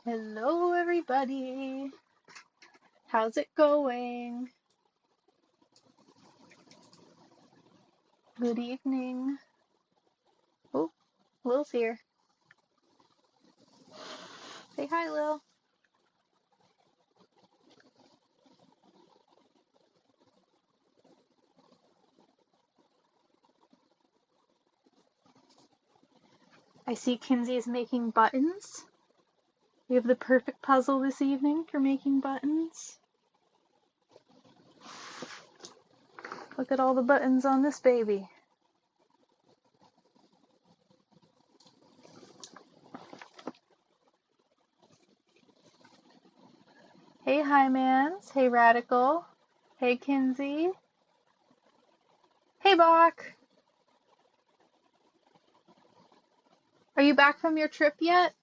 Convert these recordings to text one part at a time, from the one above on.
Hello, everybody. How's it going? Good evening. Oh, Lil's here. Say hi, Lil. I see Kinsey is making buttons. We have the perfect puzzle this evening for making buttons. Look at all the buttons on this baby. Hey, Hymans. Hey, Radical. Hey, Kinsey. Hey, Bach. Are you back from your trip yet?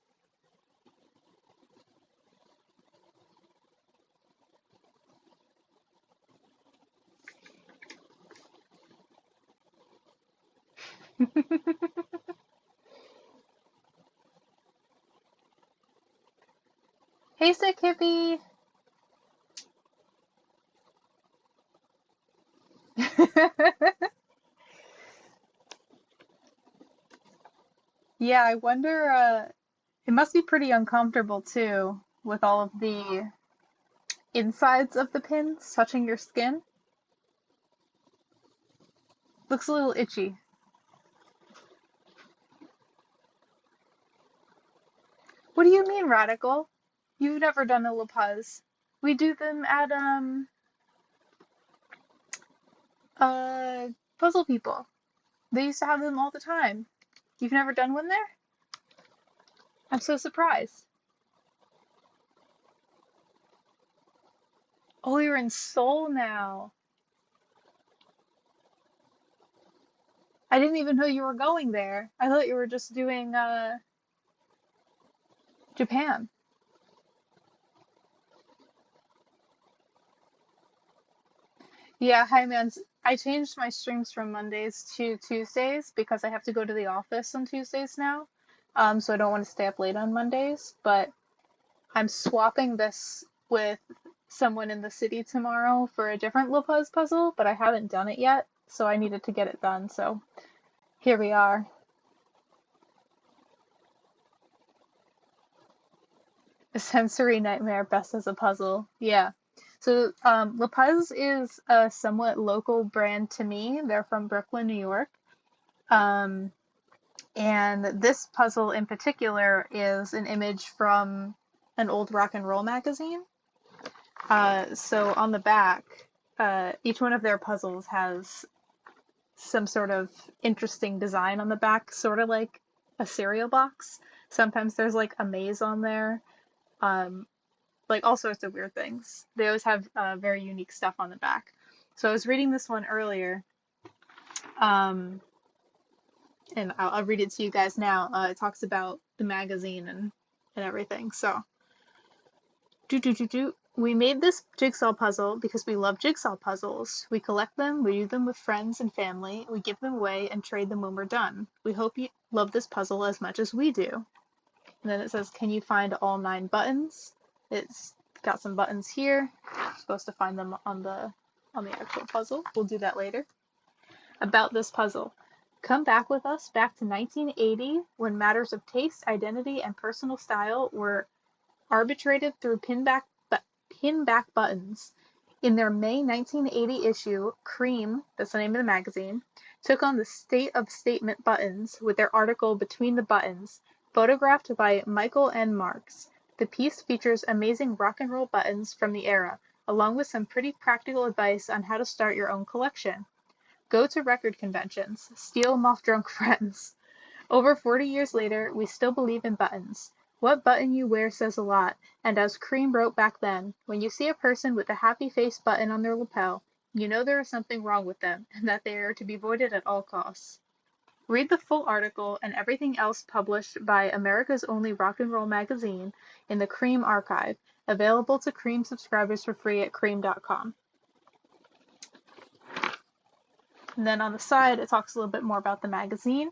Hey, Sick Hippie. Yeah, I wonder, it must be pretty uncomfortable too, with all of the insides of the pins touching your skin. Looks a little itchy. What do you mean, radical? You've never done a Puzz. We do them at uh Puzzle People. They used to have them all the time. You've never done one there? I'm so surprised. Oh, you're in Seoul now. I didn't even know you were going there. I thought you were just doing Japan. Yeah, hi man. I changed my streams from Mondays to Tuesdays because I have to go to the office on Tuesdays now. So I don't want to stay up late on Mondays, but I'm swapping this with someone in the city tomorrow for a different Lopez puzzle, but I haven't done it yet, so I needed to get it done. So here we are. A sensory nightmare best as a puzzle. Yeah. So Lopez is a somewhat local brand to me. They're from Brooklyn, New York. Um, And this puzzle in particular is an image from an old rock and roll magazine. So on the back, each one of their puzzles has some sort of interesting design on the back, sort of like a cereal box. Sometimes there's like a maze on there, um, like all sorts of weird things. They always have very unique stuff on the back. So I was reading this one earlier, um, and I'll read it to you guys now. It talks about the magazine and everything. So, we made this jigsaw puzzle because we love jigsaw puzzles. We collect them, we do them with friends and family, we give them away and trade them when we're done. We hope you love this puzzle as much as we do. And then it says, can you find all 9 buttons? It's got some buttons here. You're supposed to find them on the actual puzzle. We'll do that later. About this puzzle. Come back with us back to 1980 when matters of taste, identity, and personal style were arbitrated through pin-back buttons. In their May 1980 issue, Cream, that's the name of the magazine, took on the State of Statement buttons with their article Between the Buttons, photographed by Michael N. Marks. The piece features amazing rock and roll buttons from the era, along with some pretty practical advice on how to start your own collection. Go to record conventions. Steal 'em off drunk friends. Over 40 years later, we still believe in buttons. What button you wear says a lot, and as Cream wrote back then, when you see a person with a happy face button on their lapel, you know there is something wrong with them, and that they are to be avoided at all costs. Read the full article and everything else published by America's only rock and roll magazine in the Cream archive, available to Cream subscribers for free at cream.com. And then on the side, it talks a little bit more about the magazine.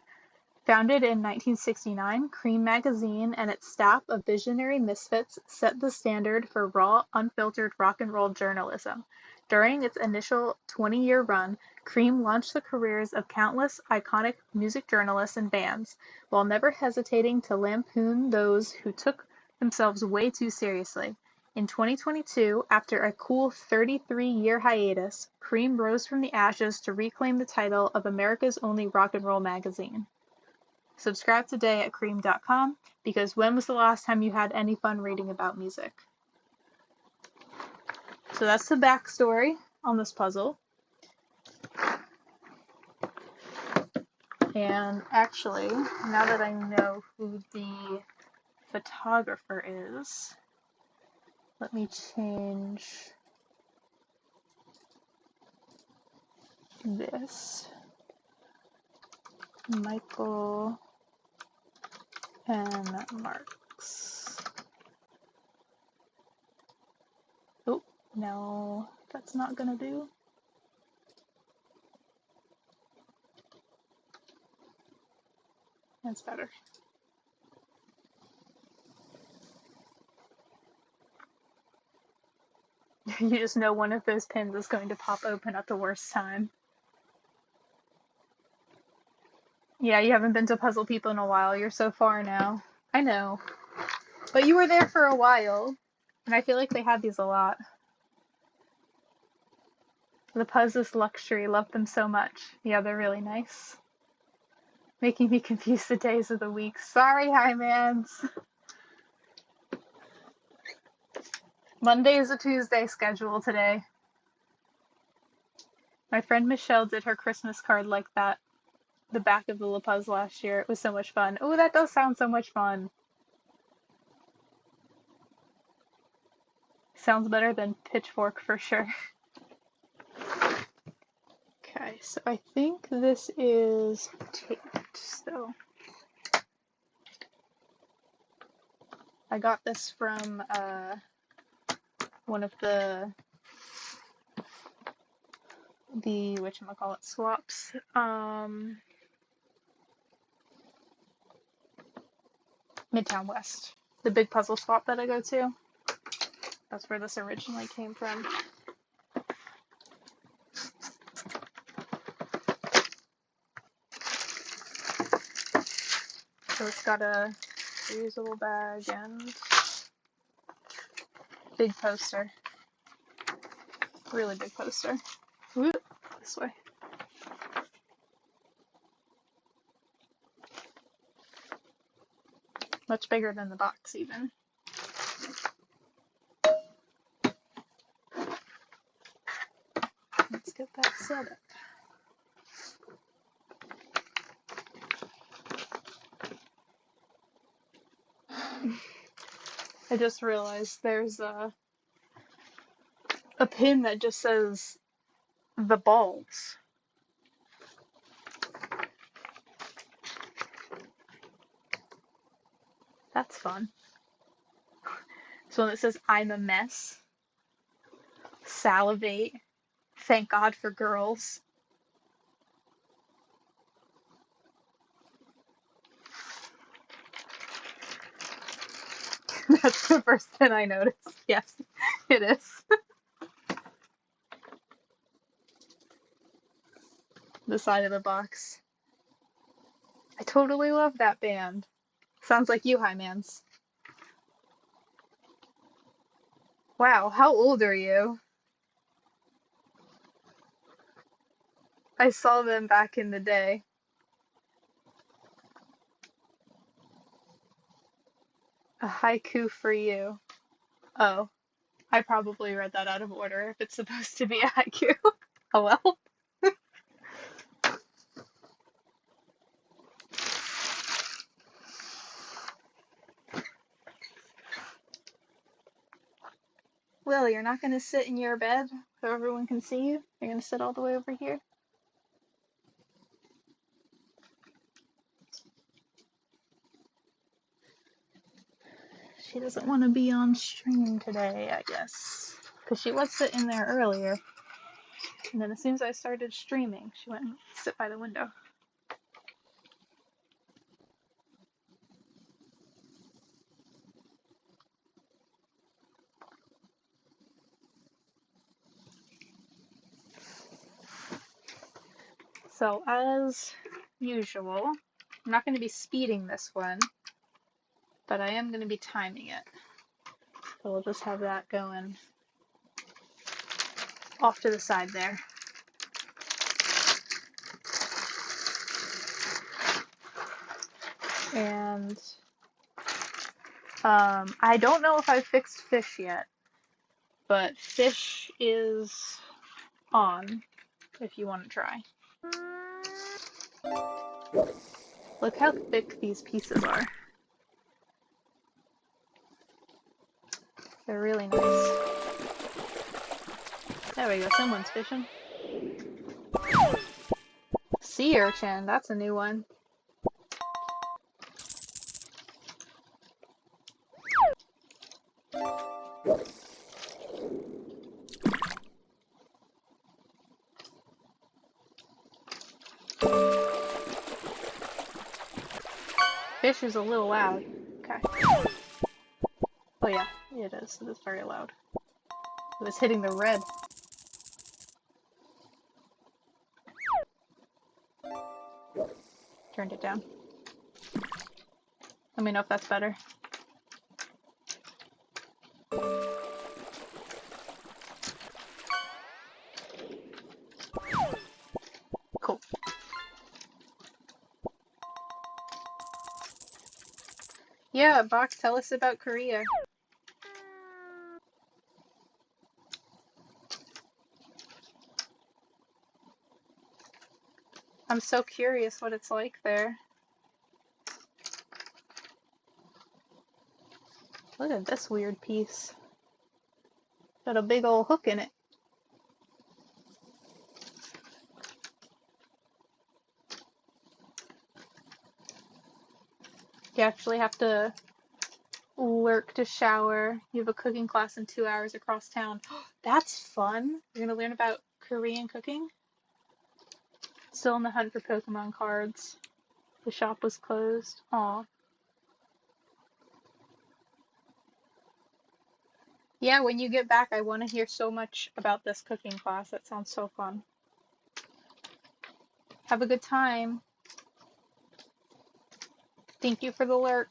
Founded in 1969, Cream magazine and its staff of visionary misfits set the standard for raw, unfiltered rock and roll journalism. During its initial 20-year run, Cream launched the careers of countless iconic music journalists and bands, while never hesitating to lampoon those who took themselves way too seriously. In 2022, after a cool 33-year hiatus, Cream rose from the ashes to reclaim the title of America's only rock and roll magazine. Subscribe today at cream.com, because when was the last time you had any fun reading about music? So that's the backstory on this puzzle. And actually, now that I know who the photographer is, let me change this. Michael and Marks. Oh, no, that's not gonna do. That's better. You just know one of those pins is going to pop open at the worst time. Yeah, you haven't been to Puzzle People in a while. You're so far now. I know. But you were there for a while, and I feel like they have these a lot. The Puzz's Luxury, love them so much. Yeah, they're really nice. Making me confuse the days of the week. Sorry, Hi-Mans. Monday is a Tuesday schedule today. My friend Michelle did her Christmas card like that. The back of the La Puz last year. It was so much fun. Oh, that does sound so much fun. Sounds better than Pitchfork for sure. Okay, so I think this is taped, so I got this from one of the whatchamacallit swaps. Midtown West. The big puzzle swap that I go to. That's where this originally came from. So it's got a reusable bag and big poster. Really big poster. Ooh, this way. Much bigger than the box even. Let's get that set up. I just realized there's a pin that just says the balls. That's fun. So one that says I'm a mess. Salivate. Thank God for girls. That's the first pin I noticed. Yes, it is. The side of the box. I totally love that band. Sounds like you, Hi-Mans. Wow, how old are you? I saw them back in the day. A haiku for you. Oh, I probably read that out of order if it's supposed to be a haiku. Oh well. Will, you're not going to sit in your bed so everyone can see you? You're going to sit all the way over here? She doesn't want to be on stream today, I guess. Because she was sitting there earlier. And then as soon as I started streaming, she went and sit by the window. So as usual, I'm not going to be speeding this one, but I am going to be timing it. So we'll just have that going off to the side there. And I don't know if I've fixed fish yet, but fish is on if you want to try. Look how thick these pieces are. They're really nice. There we go, someone's fishing. Sea urchin, that's a new one. Fish is a little loud. Okay. Oh yeah, it is. It is very loud. It was hitting the red. Turned it down. Let me know if that's better. Cool. Yeah, Box, tell us about Korea. I'm so curious what it's like there. Look at this weird piece. Got a big old hook in it. You actually have to lurk to shower. You have a cooking class in 2 hours across town. That's fun. You're gonna learn about Korean cooking? Still on the hunt for Pokemon cards. The shop was closed. Aw. Yeah, when you get back, I want to hear so much about this cooking class. That sounds so fun. Have a good time. Thank you for the lurk.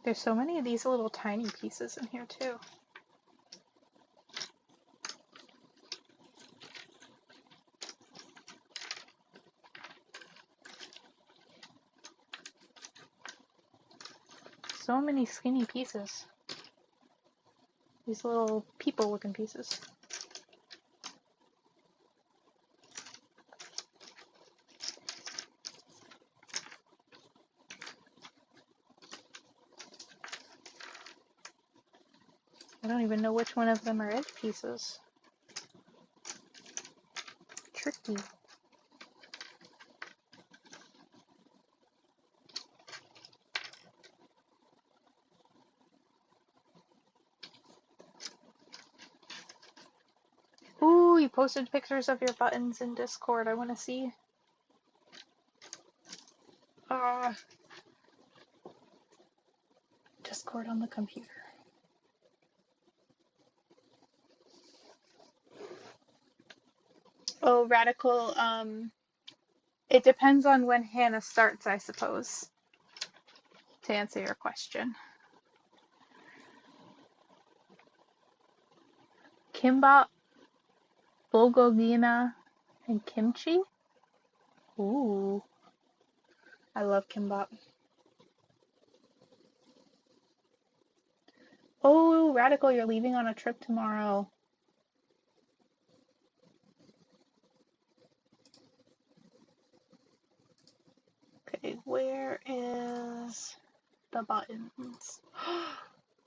There's so many of these little tiny pieces in here too. So many skinny pieces. These little people looking pieces. I don't even know which one of them are egg pieces. Tricky. Ooh, you posted pictures of your buttons in Discord. I want to see. Discord on the computer. Oh, Radical, it depends on when Hannah starts, I suppose, to answer your question. Kimbap, bulgogi, and kimchi? Ooh. I love kimbap. Oh, Radical, you're leaving on a trip tomorrow. Okay, where is the buttons?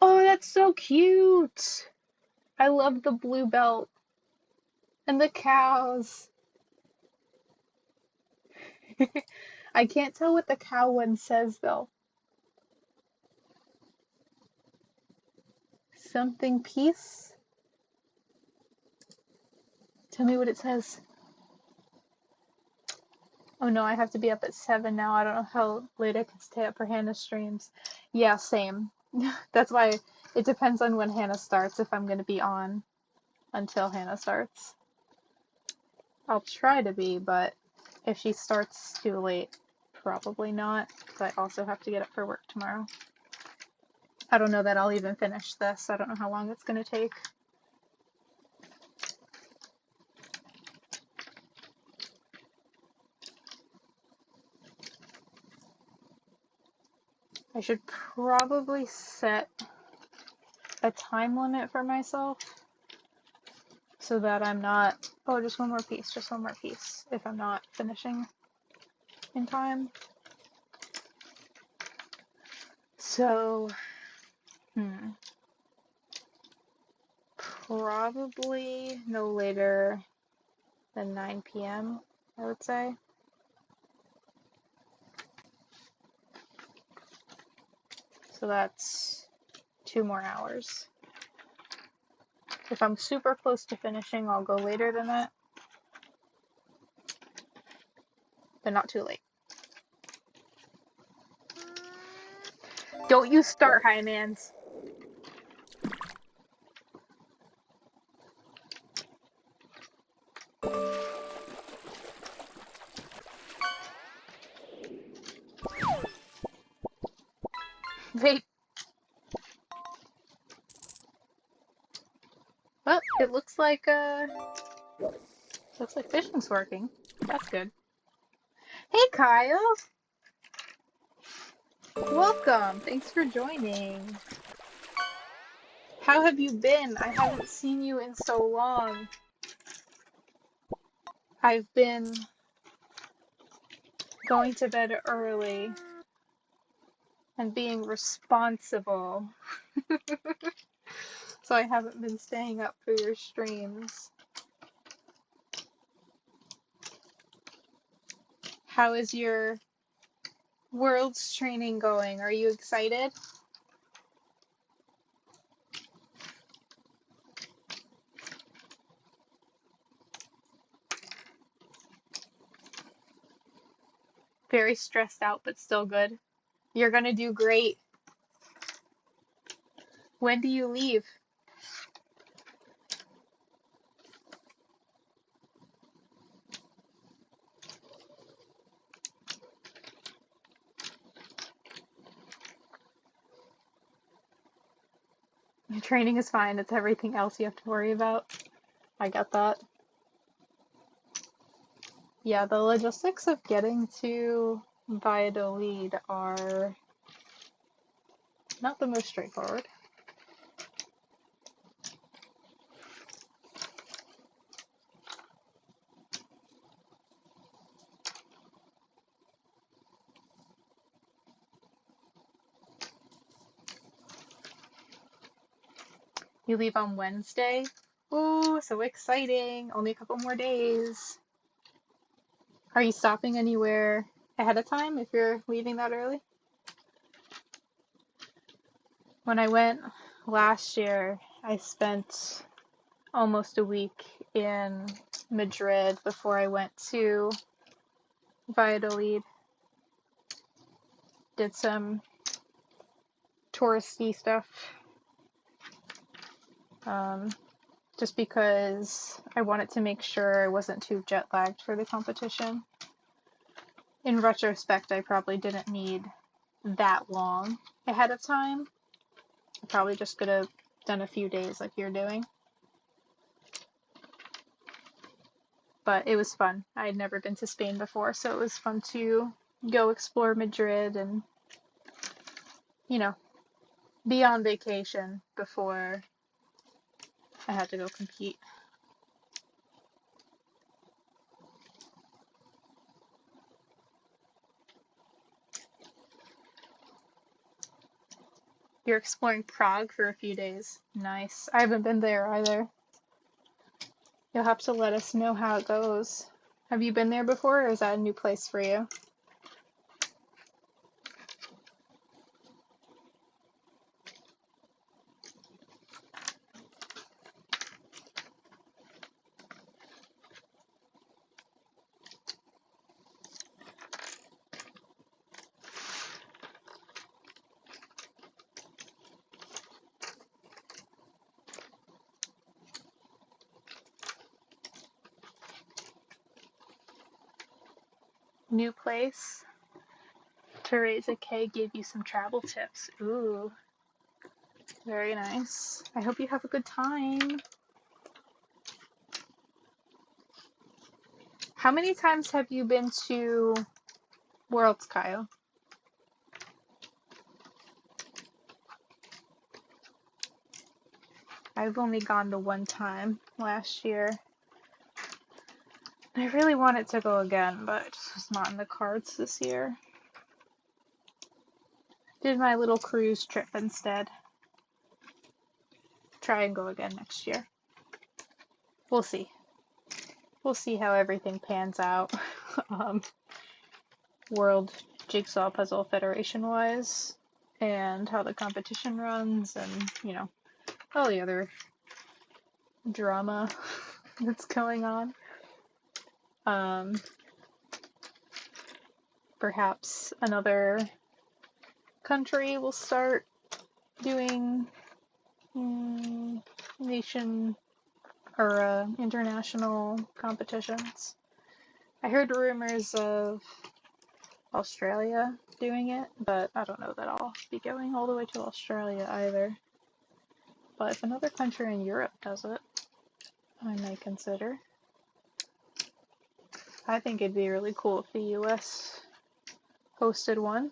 Oh, that's so cute! I love the blue belt. And the cows. I can't tell what the cow one says, though. Something peace? Tell me what it says. Oh no, I have to be up at 7 now. I don't know how late I can stay up for Hannah's streams. Yeah, same. That's why it depends on when Hannah starts if I'm going to be on. until Hannah starts. I'll try to be, but if she starts too late, probably not, because I also have to get up for work tomorrow. I don't know that I'll even finish this. I don't know how long it's going to take. I should probably set a time limit for myself so that I'm not, oh, just one more piece, if I'm not finishing in time. So, probably no later than 9 p.m., I would say. So that's 2 more hours. If I'm super close to finishing, I'll go later than that, but not too late. Don't you start, High-Mans. Wait. Well, it looks like fishing's working. That's good. Hey, Kyle. Welcome. Thanks for joining. How have you been? I haven't seen you in so long. I've been going to bed early and being responsible. So I haven't been staying up for your streams. How is your Worlds training going? Are you excited? Very stressed out, but still good. You're gonna do great. When do you leave? Your training is fine. It's everything else you have to worry about. I get that. Yeah, the logistics of getting to Valladolid are not the most straightforward. You leave on Wednesday? Ooh, so exciting. Only a couple more days. Are you stopping anywhere ahead of time if you're leaving that early? When I went last year, I spent almost a week in Madrid before I went to Valladolid. Did some touristy stuff. Just because I wanted to make sure I wasn't too jet lagged for the competition. In retrospect, I probably didn't need that long ahead of time. I probably just could have done a few days like you're doing. But it was fun. I had never been to Spain before, so it was fun to go explore Madrid and, you know, be on vacation before I had to go compete. You're exploring Prague for a few days. Nice. I haven't been there either. You'll have to let us know how it goes. Have you been there before, or is that a new place for you? New place. Teresa K gave you some travel tips. Ooh, very nice. I hope you have a good time. How many times have you been to Worlds, Kyle? I've only gone the one time last year. I really wanted to go again, but it just was not in the cards this year. Did my little cruise trip instead. Try and go again next year. We'll see. We'll see how everything pans out. World Jigsaw Puzzle Federation wise, and how the competition runs, and all the other drama that's going on. Perhaps another country will start doing nation or international competitions. I heard rumors of Australia doing it, but I don't know that I'll be going all the way to Australia either. But if another country in Europe does it, I may consider. I think it'd be really cool if the US hosted one.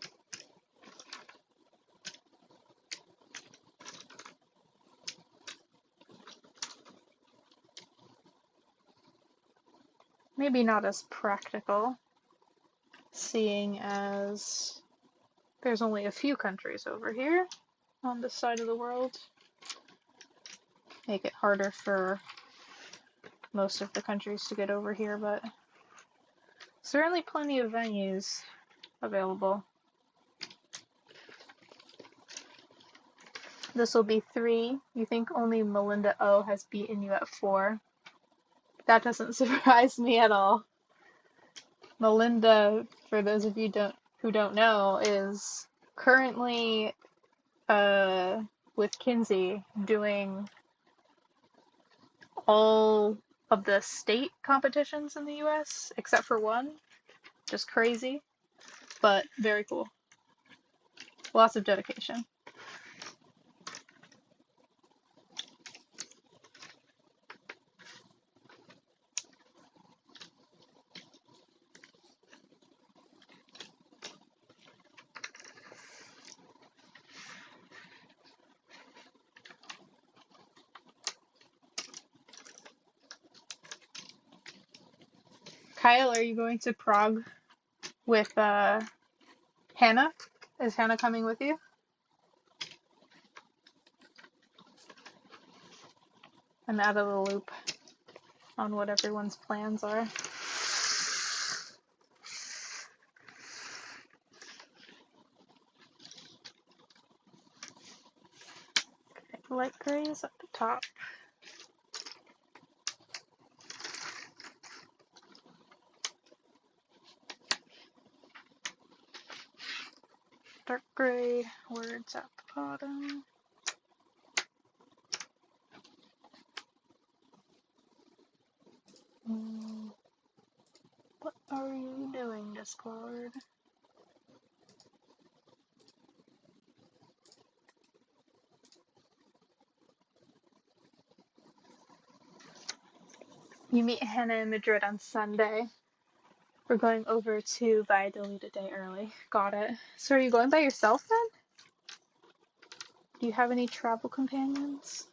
Maybe not as practical, seeing as there's only a few countries over here on this side of the world. Make it harder for most of the countries to get over here, but certainly plenty of venues available. This will be 3. You think only Melinda O has beaten you at 4. That doesn't surprise me at all. Melinda, for those of you who don't know, is currently with Kinsey doing all of the state competitions in the US, except for one. Just crazy, but very cool. Lots of dedication. Kyle, are you going to Prague with Hannah? Is Hannah coming with you? I'm out of the loop on what everyone's plans are. Okay, light gray is at the top. Dark gray words at the bottom. What are you doing, Discord? You meet Hannah in Madrid on Sunday. We're going over to Valladolid a day early. Got it. So are you going by yourself then? Do you have any travel companions?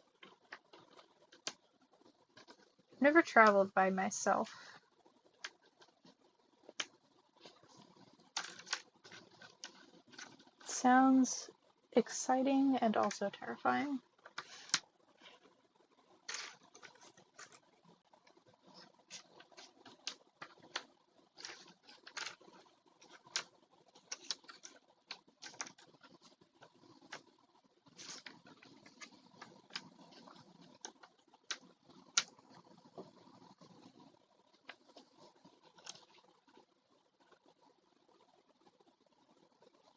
I've never traveled by myself. Sounds exciting and also terrifying.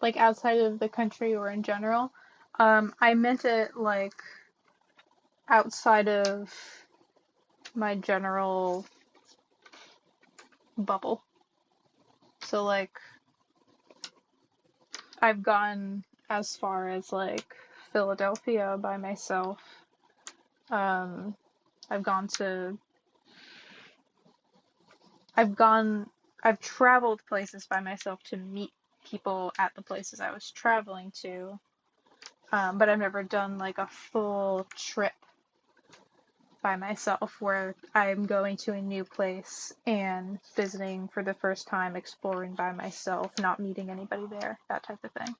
Like outside of the country or in general. I meant it like outside of my general bubble. So like I've gone as far as like Philadelphia by myself. Um, I've gone to I've gone I've traveled places by myself to meet people at the places I was traveling to. But I've never done like a full trip by myself where I'm going to a new place and visiting for the first time, exploring by myself, not meeting anybody there, that type of thing.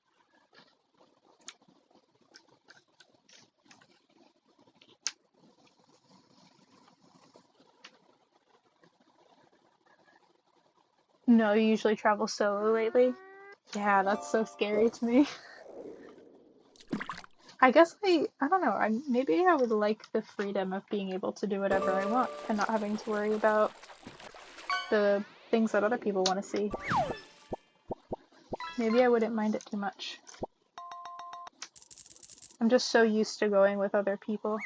No, you usually travel solo lately? Yeah, that's so scary to me. I guess I don't know, maybe I would like the freedom of being able to do whatever I want and not having to worry about the things that other people want to see. Maybe I wouldn't mind it too much. I'm just so used to going with other people.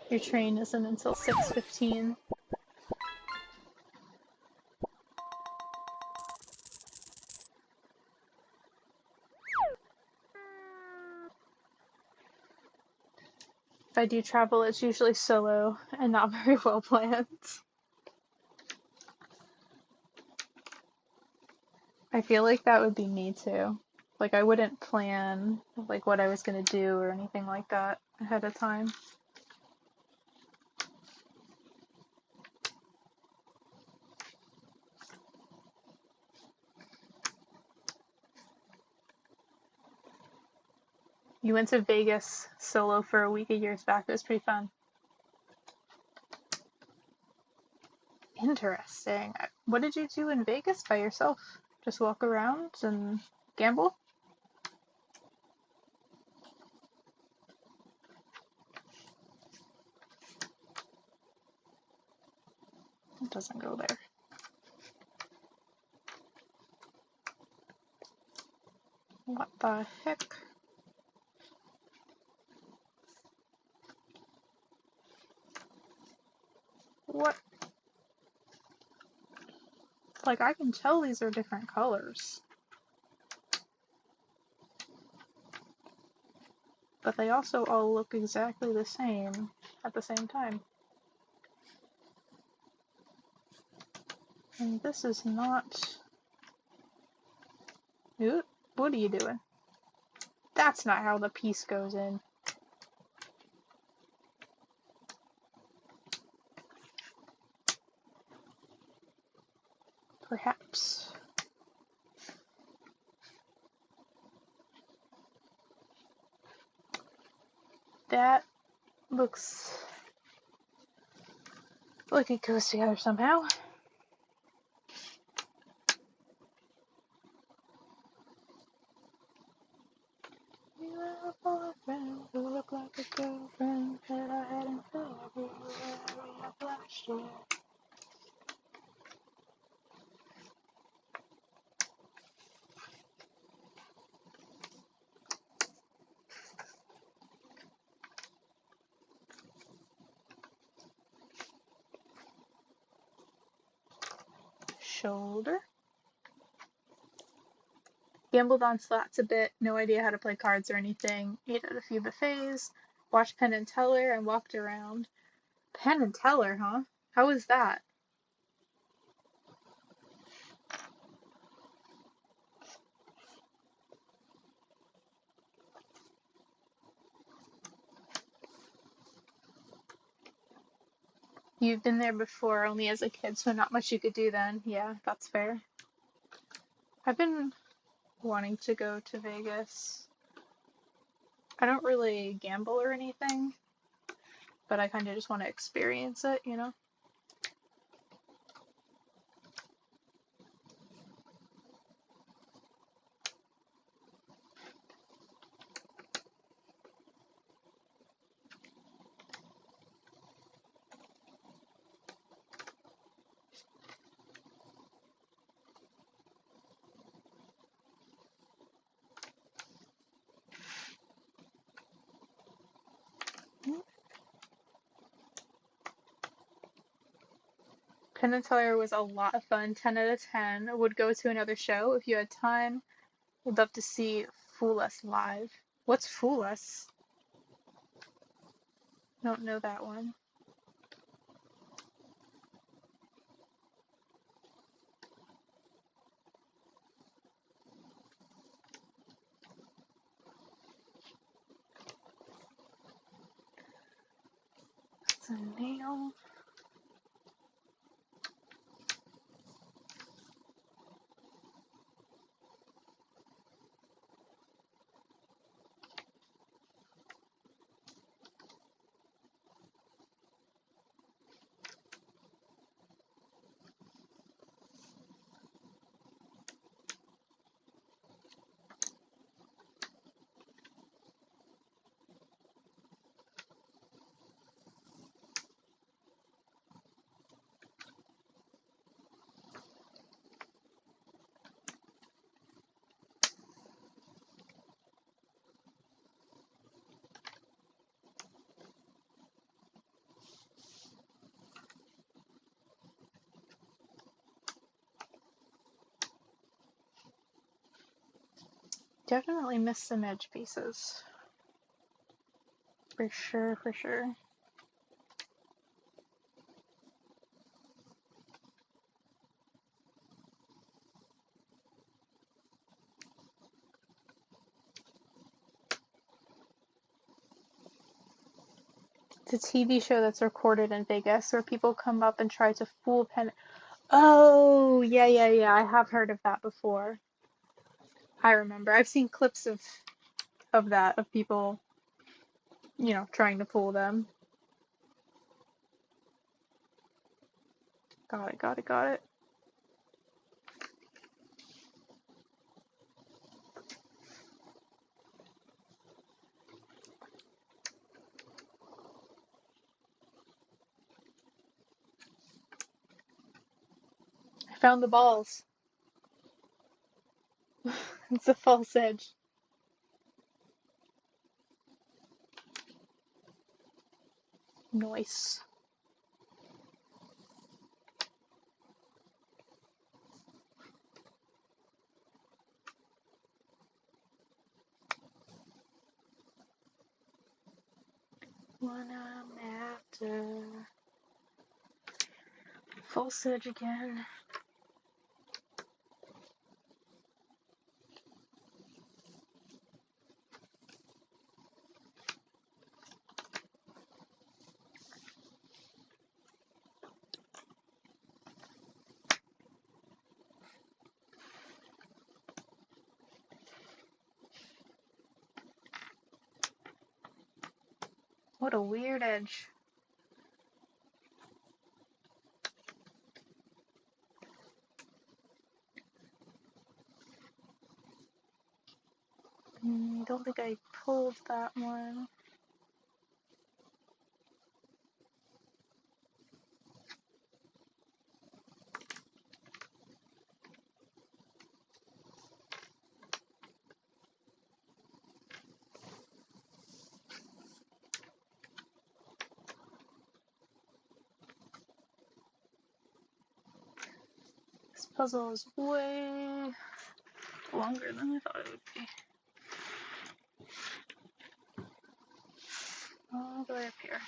Your train isn't until 6:15. If I do travel, it's usually solo and not very well planned. I feel like that would be me too. Like I wouldn't plan like what I was gonna do or anything like that ahead of time. You went to Vegas solo for a week a years back. It was pretty fun. Interesting. What did you do in Vegas by yourself? Just walk around and gamble? It doesn't go there. What the heck? What? Like, I can tell these are different colors. But they also all look exactly the same at the same time. And this is not... Ooh, what are you doing? That's not how the piece goes in. Perhaps. That looks like it goes together somehow. You have a boyfriend who looked like a girlfriend that I had in February of last year. Shoulder. Gambled on slots a bit, no idea how to play cards or anything. Ate at a few buffets, watched Penn and Teller, and walked around. Penn and Teller, huh? How was that? You've been there before, only as a kid, so not much you could do then. Yeah, that's fair. I've been wanting to go to Vegas. I don't really gamble or anything, but I kind of just want to experience it, you know? Penn and Teller was a lot of fun. 10 out of 10. Would go to another show if you had time. Would love to see Fool Us live. What's Fool Us? Don't know that one. It's a nail. Definitely missed some edge pieces. For sure, for sure. It's a TV show that's recorded in Vegas where people come up and try to fool Penn. Oh, yeah, yeah, yeah. I have heard of that before. I remember. I've seen clips of that, of people, trying to fool them. Got it, got it, got it. I found the balls. It's a false edge. Nice. One I'm after. False edge again. What a weird edge. I don't think I pulled that one. This puzzle is way longer than I thought it would be. All the way up here.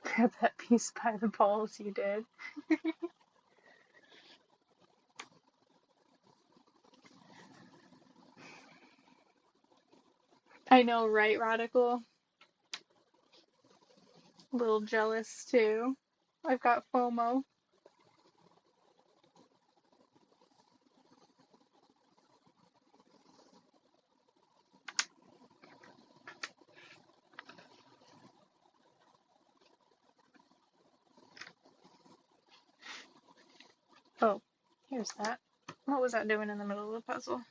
Grab that piece by the balls you did. I know, right, Radical? A little jealous too. I've got FOMO. Oh, here's that. What was that doing in the middle of the puzzle?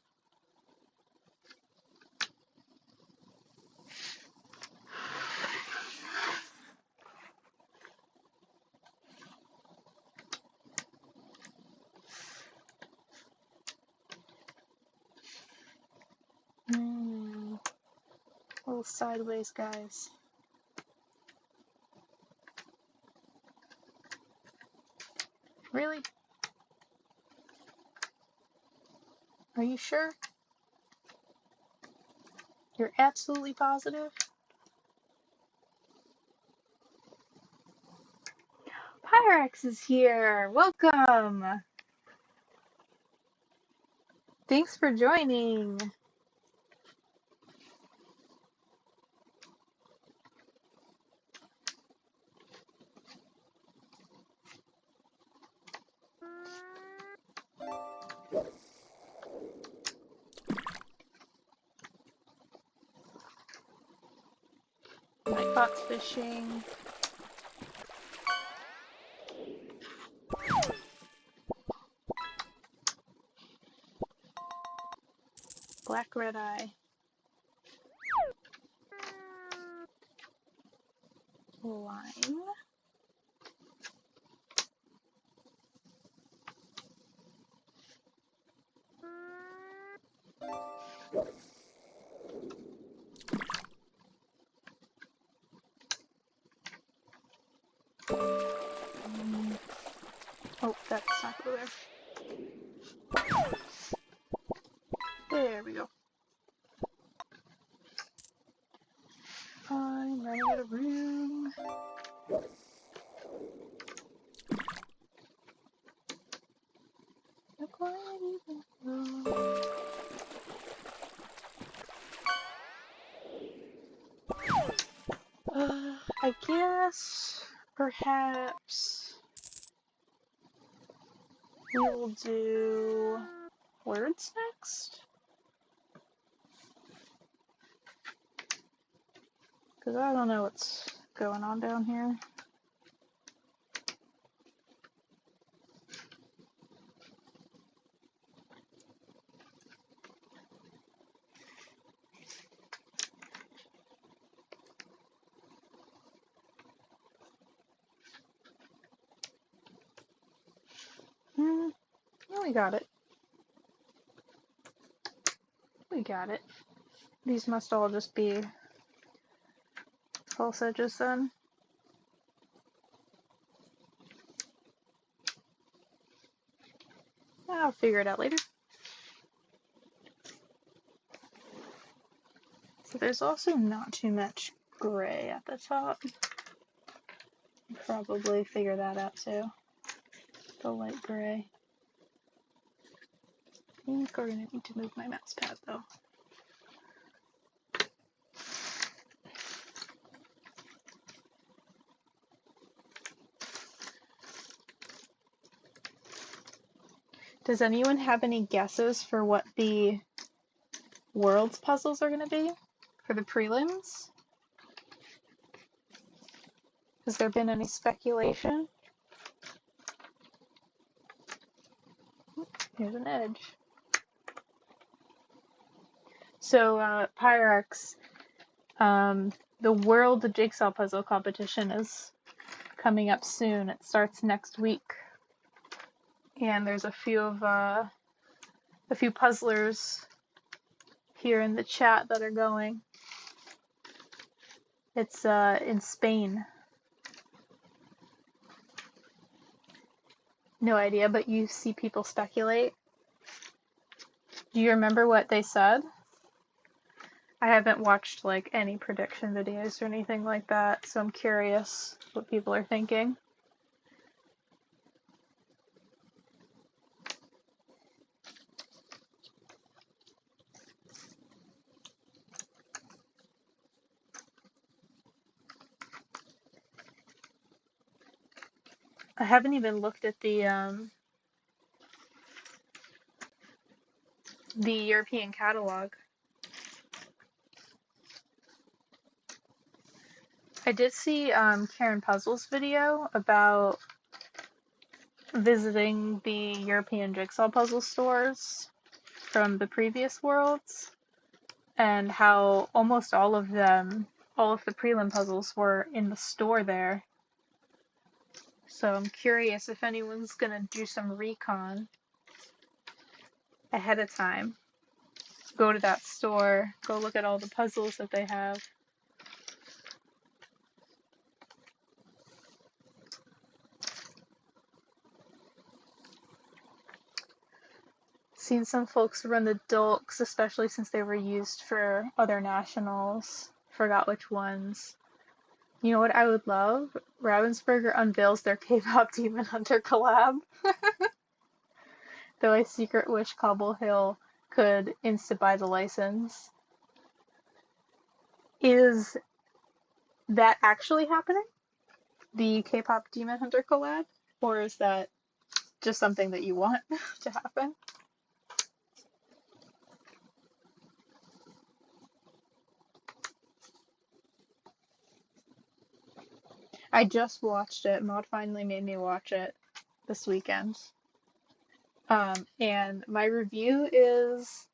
Little sideways guys. Really? Are you sure? You're absolutely positive? Pyrex is here! Welcome! Thanks for joining! My caught fishing. Black red eye. Line. Oh, that's not go there. There we go. I'm running out of room. I guess perhaps we will do words next. Because I don't know what's going on down here. We got it. We got it. These must all just be false edges then. I'll figure it out later. So there's also not too much gray at the top. I'll probably figure that out too. The light gray. I think we're gonna need to move my mouse pad though. Does anyone have any guesses for what the world's puzzles are going to be for the prelims? Has there been any speculation? Here's an edge. So, Pyrex, the World Jigsaw Puzzle competition is coming up soon. It starts next week. And there's a few puzzlers here in the chat that are going. It's in Spain. No idea, but you see people speculate. Do you remember what they said? I haven't watched like any prediction videos or anything like that, so I'm curious what people are thinking. I haven't even looked at the European catalog. I did see Karen Puzzle's video about visiting the European jigsaw puzzle stores from the previous worlds and how almost all of them, all of the prelim puzzles were in the store there. So I'm curious if anyone's gonna do some recon ahead of time go to that store, go look at all the puzzles that they have. Seen some folks run the dolks, especially since they were used for other nationals. Forgot which ones. You know what I would love? Ravensburger unveils their K-pop Demon Hunter collab. Though I secret wish Cobble Hill could insta-buy the license. Is that actually happening? The K-pop Demon Hunter collab? Or is that just something that you want to happen? I just watched it. Maud finally made me watch it this weekend. And my review is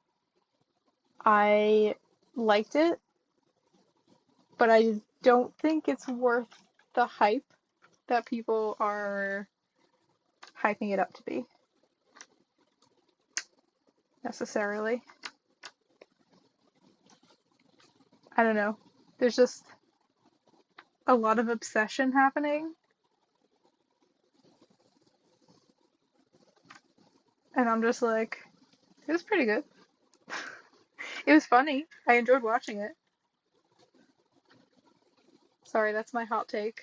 I liked it, but I don't think it's worth the hype that people are hyping it up to be, necessarily. I don't know. There's just a lot of obsession happening. And I'm just like, it was pretty good. It was funny. I enjoyed watching it. Sorry, that's my hot take.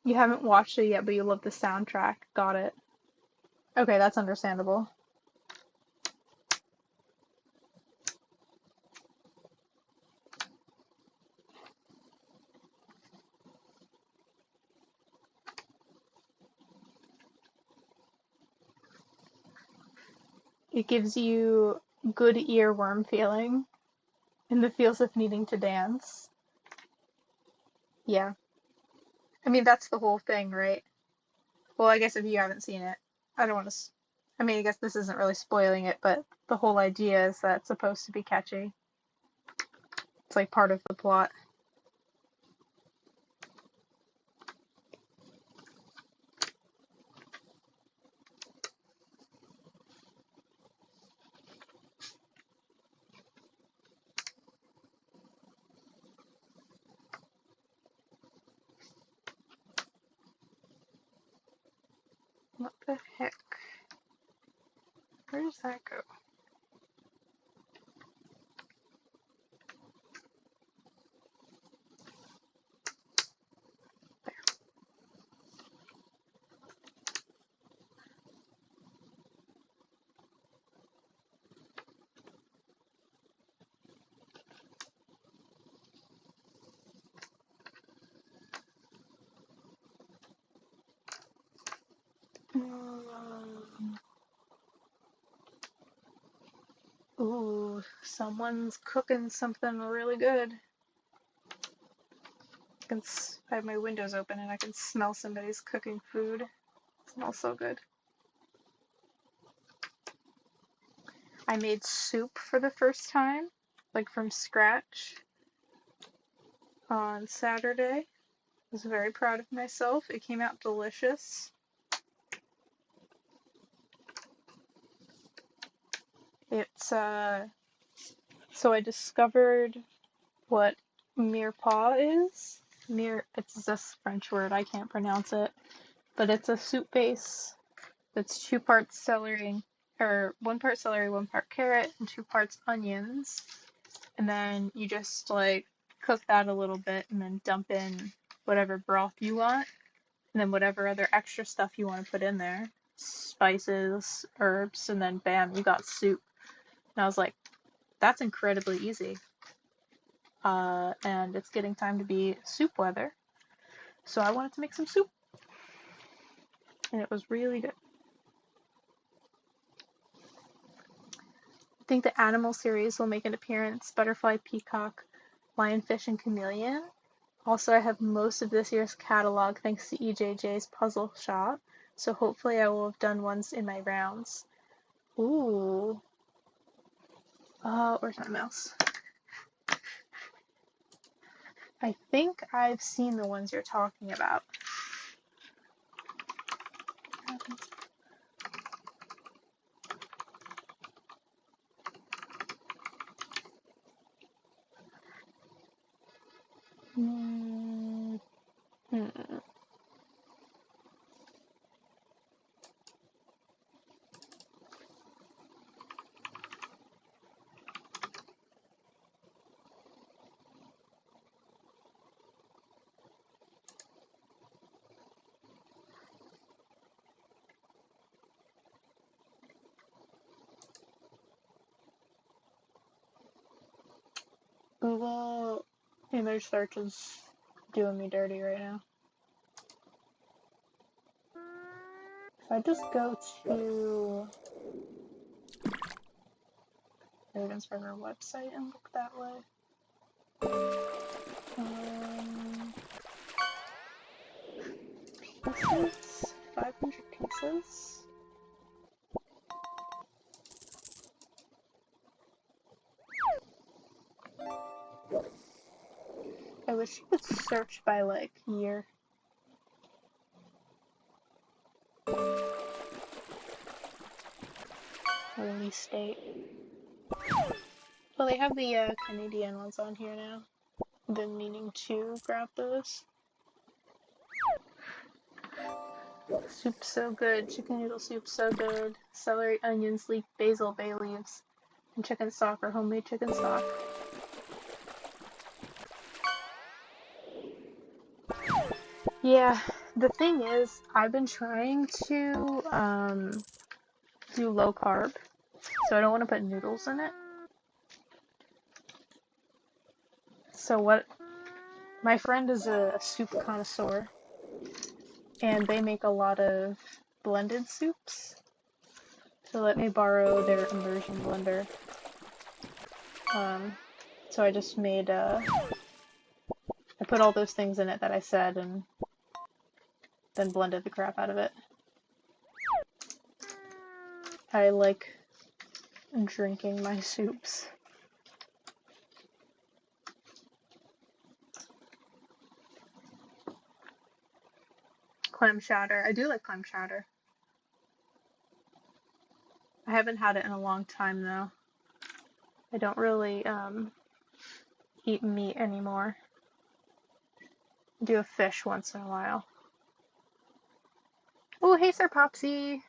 You haven't watched it yet, but you love the soundtrack. Got it. Okay, that's understandable. It gives you good earworm feeling and the feels of needing to dance. Yeah. I mean, that's the whole thing, right? Well, I guess if you haven't seen it, I don't want to. I mean, I guess this isn't really spoiling it, but the whole idea is that it's supposed to be catchy. It's like part of the plot. What the heck? Where does that go? Ooh, someone's cooking something really good. I have my windows open and I can smell somebody's cooking food. It smells so good. I made soup for the first time, like from scratch, on Saturday. I was very proud of myself. It came out delicious. It's so I discovered what mirepoix is. It's this French word, I can't pronounce it, but it's a soup base that's 2 parts celery, or 1 part celery, 1 part carrot, and 2 parts onions. And then you just like cook that a little bit and then dump in whatever broth you want, and then whatever other extra stuff you want to put in there, spices, herbs, and then bam, you got soup. And I was like, that's incredibly easy. And it's getting time to be soup weather. So I wanted to make some soup. And it was really good. I think the animal series will make an appearance. Butterfly, peacock, lionfish, and chameleon. Also, I have most of this year's catalog thanks to EJJ's puzzle shop. So hopefully I will have done ones in my rounds. Ooh. Where's my mouse? I think I've seen the ones you're talking about. Image search is doing me dirty right now. If I just go to Ravensburger website and look that way. Pieces? 500 pieces? I wish you could search by, like, year. Release date. Well, they have the Canadian ones on here now. I've been meaning to grab those. Soup so good. Chicken noodle soup so good. Celery, onions, leek, basil, bay leaves, and chicken stock or homemade chicken stock. Yeah, the thing is, I've been trying to do low carb, so I don't want to put noodles in it. So what? My friend is a soup connoisseur, and they make a lot of blended soups. So let me borrow their immersion blender. So I just made I put all those things in it that I said, and then blended the crap out of it. I like drinking my soups. Clam chowder. I do like clam chowder. I haven't had it in a long time though. I don't really eat meat anymore. I do a fish once in a while. Oh, hey Sir Popsy!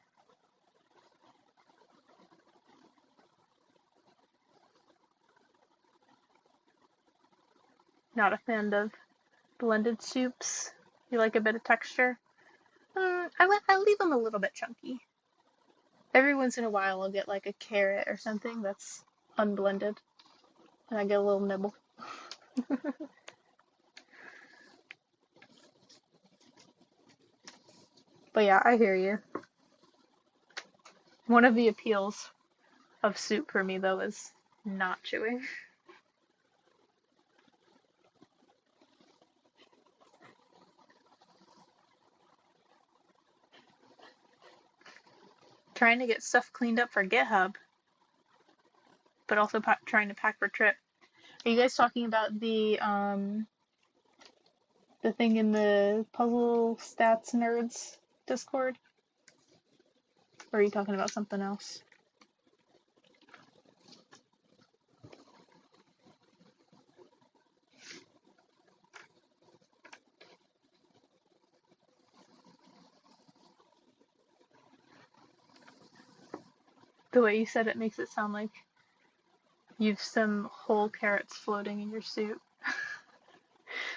Not a fan of blended soups. You like a bit of texture? I leave them a little bit chunky. Every once in a while I'll get like a carrot or something that's unblended. And I get a little nibble. But yeah, I hear you. One of the appeals of soup for me though is not chewing. Trying to get stuff cleaned up for GitHub, but also trying to pack for trip. Are you guys talking about the thing in the Puzzle Stats Nerds Discord? Or are you talking about something else? The way you said it makes it sound like you've some whole carrots floating in your soup.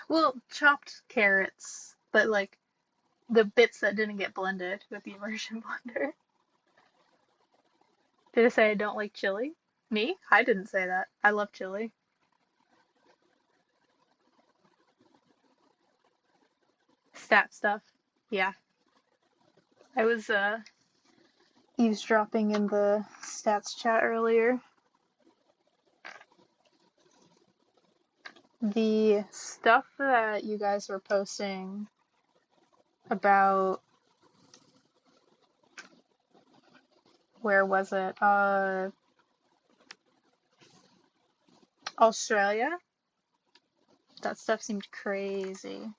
Well, chopped carrots, but like the bits that didn't get blended with the immersion blender. Did I say I don't like chili? Me? I didn't say that. I love chili. Stat stuff. Yeah. I was eavesdropping in the stats chat earlier. The stuff that you guys were posting about, where was it? Australia? That stuff seemed crazy.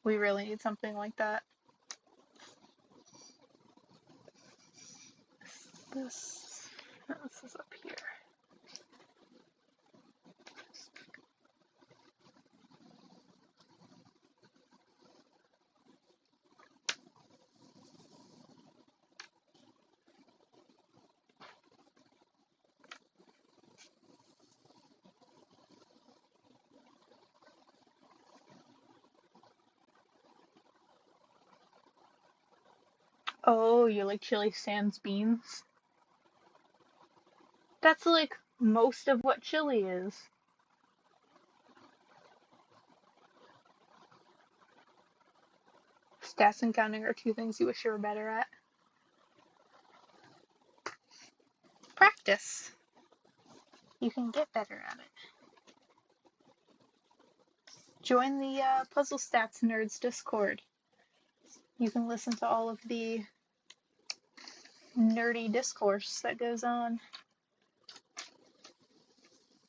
We really need something like that. This is up here. Oh, you like chili sans beans? That's like most of what chili is. Stats and counting are two things you wish you were better at. Practice. You can get better at it. Join the Puzzle Stats Nerds Discord. You can listen to all of the nerdy discourse that goes on.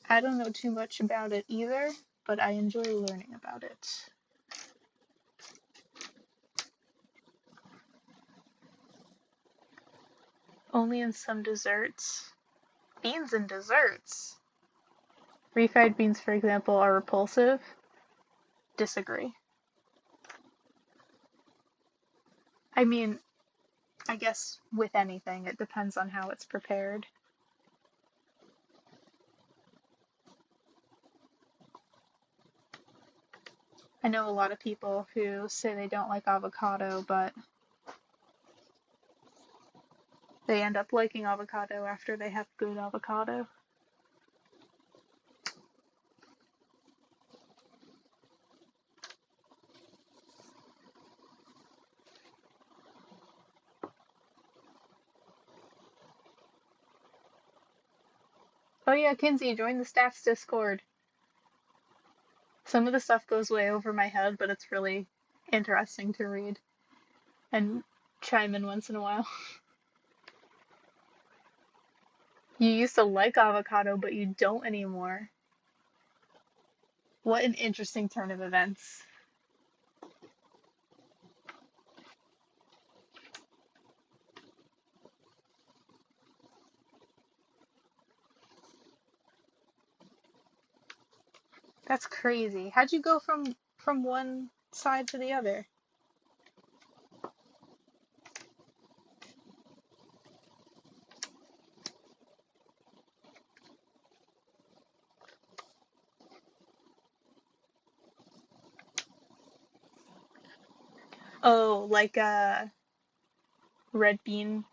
I don't know too much about it either, but I enjoy learning about it. Only in some desserts. Beans in desserts? Refried beans, for example, are repulsive. Disagree. I mean, I guess with anything, it depends on how it's prepared. I know a lot of people who say they don't like avocado, but they end up liking avocado after they have good avocado. Oh yeah, Kinsey, join the Stats Discord. Some of the stuff goes way over my head, but it's really interesting to read and chime in once in a while. You used to like avocado, but you don't anymore. What an interesting turn of events. That's crazy. How'd you go from one side to the other? Oh, like red bean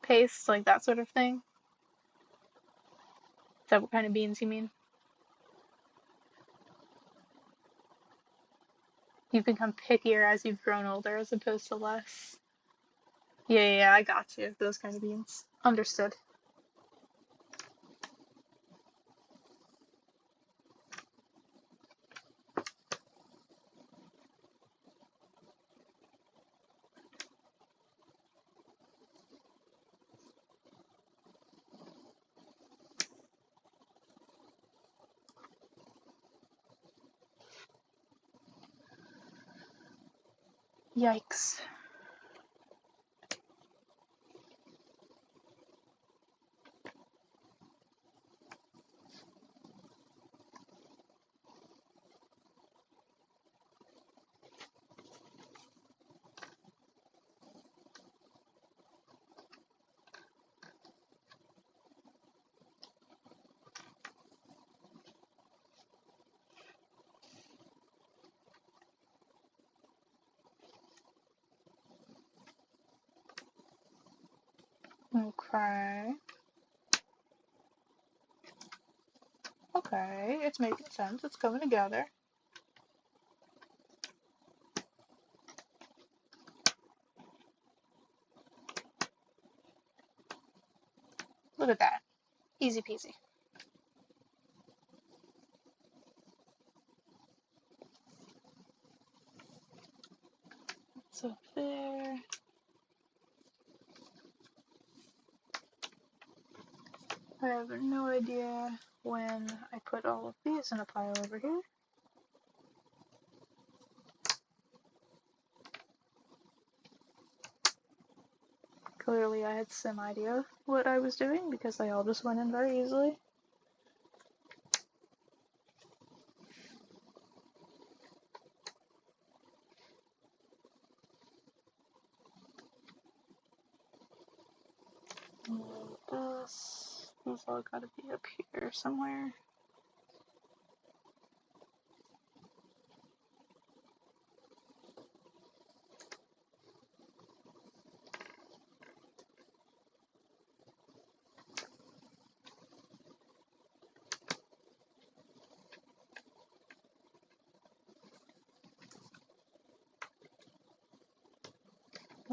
paste, like that sort of thing? Is that what kind of beans you mean? You've become pickier as you've grown older as opposed to less. Yeah, I got you. Those kind of beans. Understood. Yikes. Okay. Okay, it's making sense. It's coming together. Look at that. Easy peasy. So there. I have no idea when I put all of these in a pile over here. Clearly I had some idea what I was doing because they all just went in very easily. And these all gotta be up here somewhere.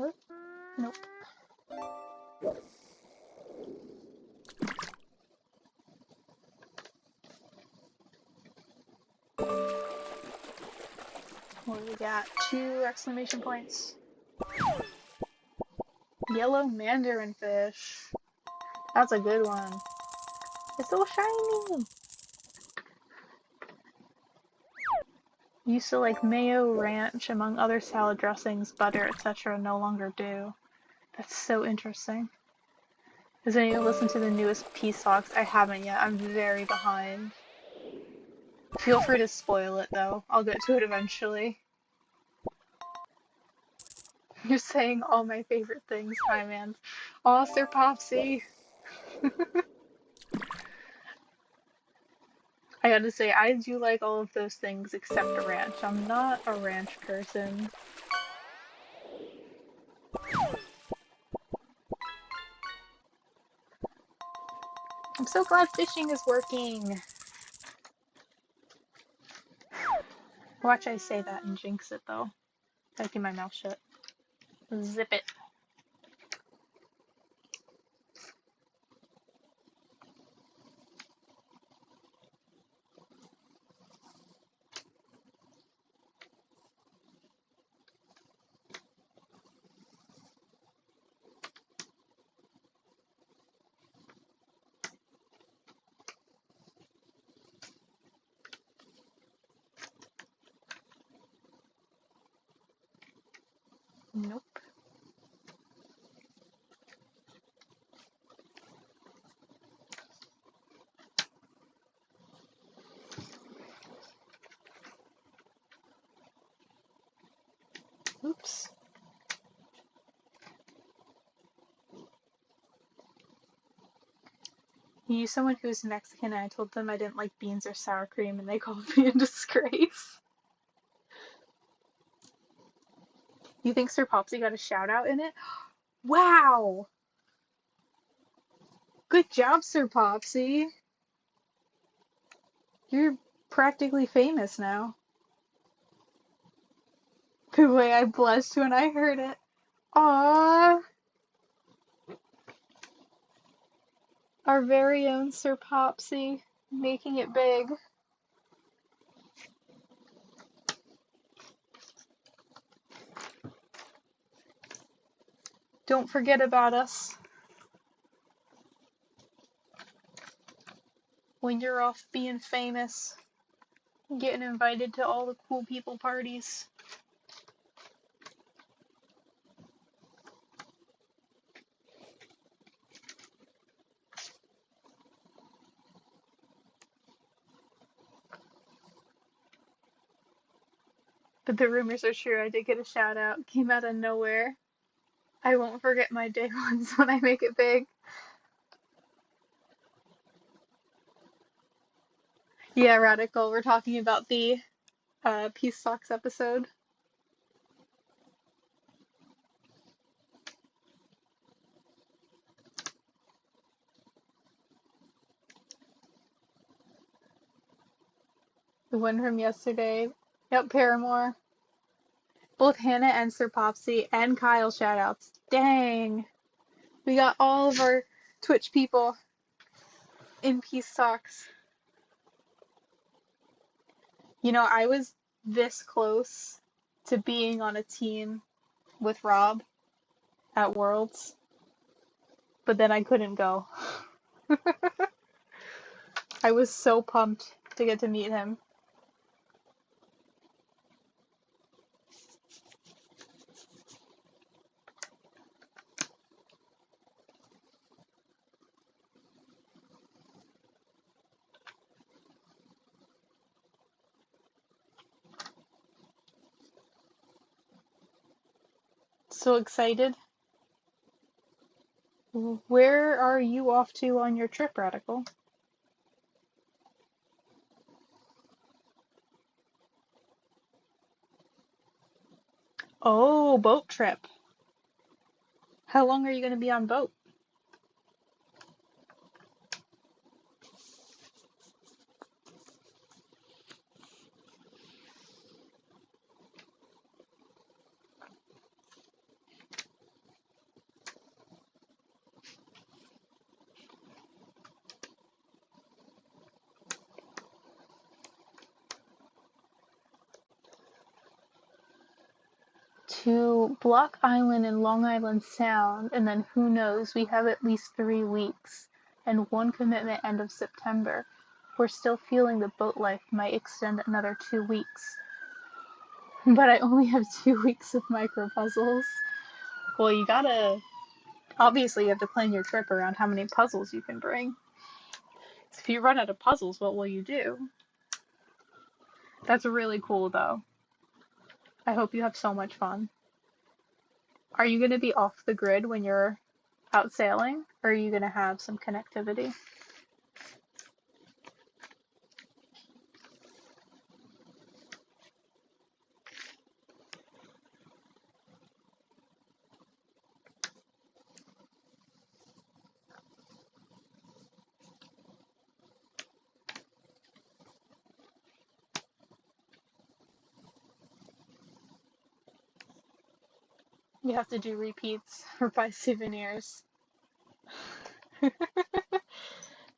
What? Nope. What do we got? 2 exclamation points. Yellow mandarin fish. That's a good one. It's so shiny. Used to like mayo, ranch, among other salad dressings, butter, etc. no longer do. That's so interesting. Has anyone listened to the newest Peace Talks? I haven't yet. I'm very behind. Feel free to spoil it though. I'll get to it eventually. You're saying all my favorite things. Hi, man. Aw, Sir Popsy. I gotta say, I do like all of those things except ranch. I'm not a ranch person. I'm so glad fishing is working. Watch I say that and jinx it though. Gotta keep my mouth shut. Zip it. Nope. Oops. You use someone who's Mexican and I told them I didn't like beans or sour cream and they called me a disgrace. You think Sir Popsy got a shout out in it? Wow! Good job, Sir Popsy. You're practically famous now. The way I blushed when I heard it. Aww! Our very own Sir Popsy, making it big. Don't forget about us when you're off being famous, getting invited to all the cool people parties. But the rumors are true. I did get a shout out. Came out of nowhere. I won't forget my day ones when I make it big. Yeah, Radical. We're talking about the Peace Socks episode. The one from yesterday. Yep, Paramore. Both Hannah and Sir Popsy and Kyle shoutouts. Dang. We got all of our Twitch people in Peace Socks. You know, I was this close to being on a team with Rob at Worlds, but then I couldn't go. I was so pumped to get to meet him. So excited. Where are you off to on your trip, Radical? Oh, boat trip. How long are you going to be on boat? to Block Island and Long Island Sound, and then who knows, we have at least 3 weeks and one commitment end of September. We're still feeling the boat life might extend another 2 weeks. But I only have 2 weeks of micro puzzles. Well, obviously you have to plan your trip around how many puzzles you can bring. If you run out of puzzles, what will you do? That's really cool though. I hope you have so much fun. Are you going to be off the grid when you're out sailing, or are you going to have some connectivity? You have to do repeats or buy souvenirs.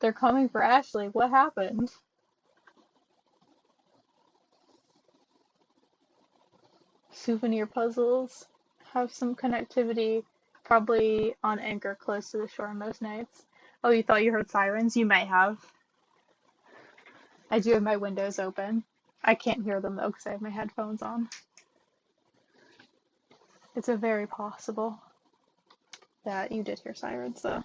They're coming for Ashley. What happened? Souvenir puzzles. Have some connectivity, probably on anchor close to the shore most nights. Oh, you thought you heard sirens? You might have. I do have my windows open. I can't hear them though because I have my headphones on. It's a very possible that you did hear sirens though.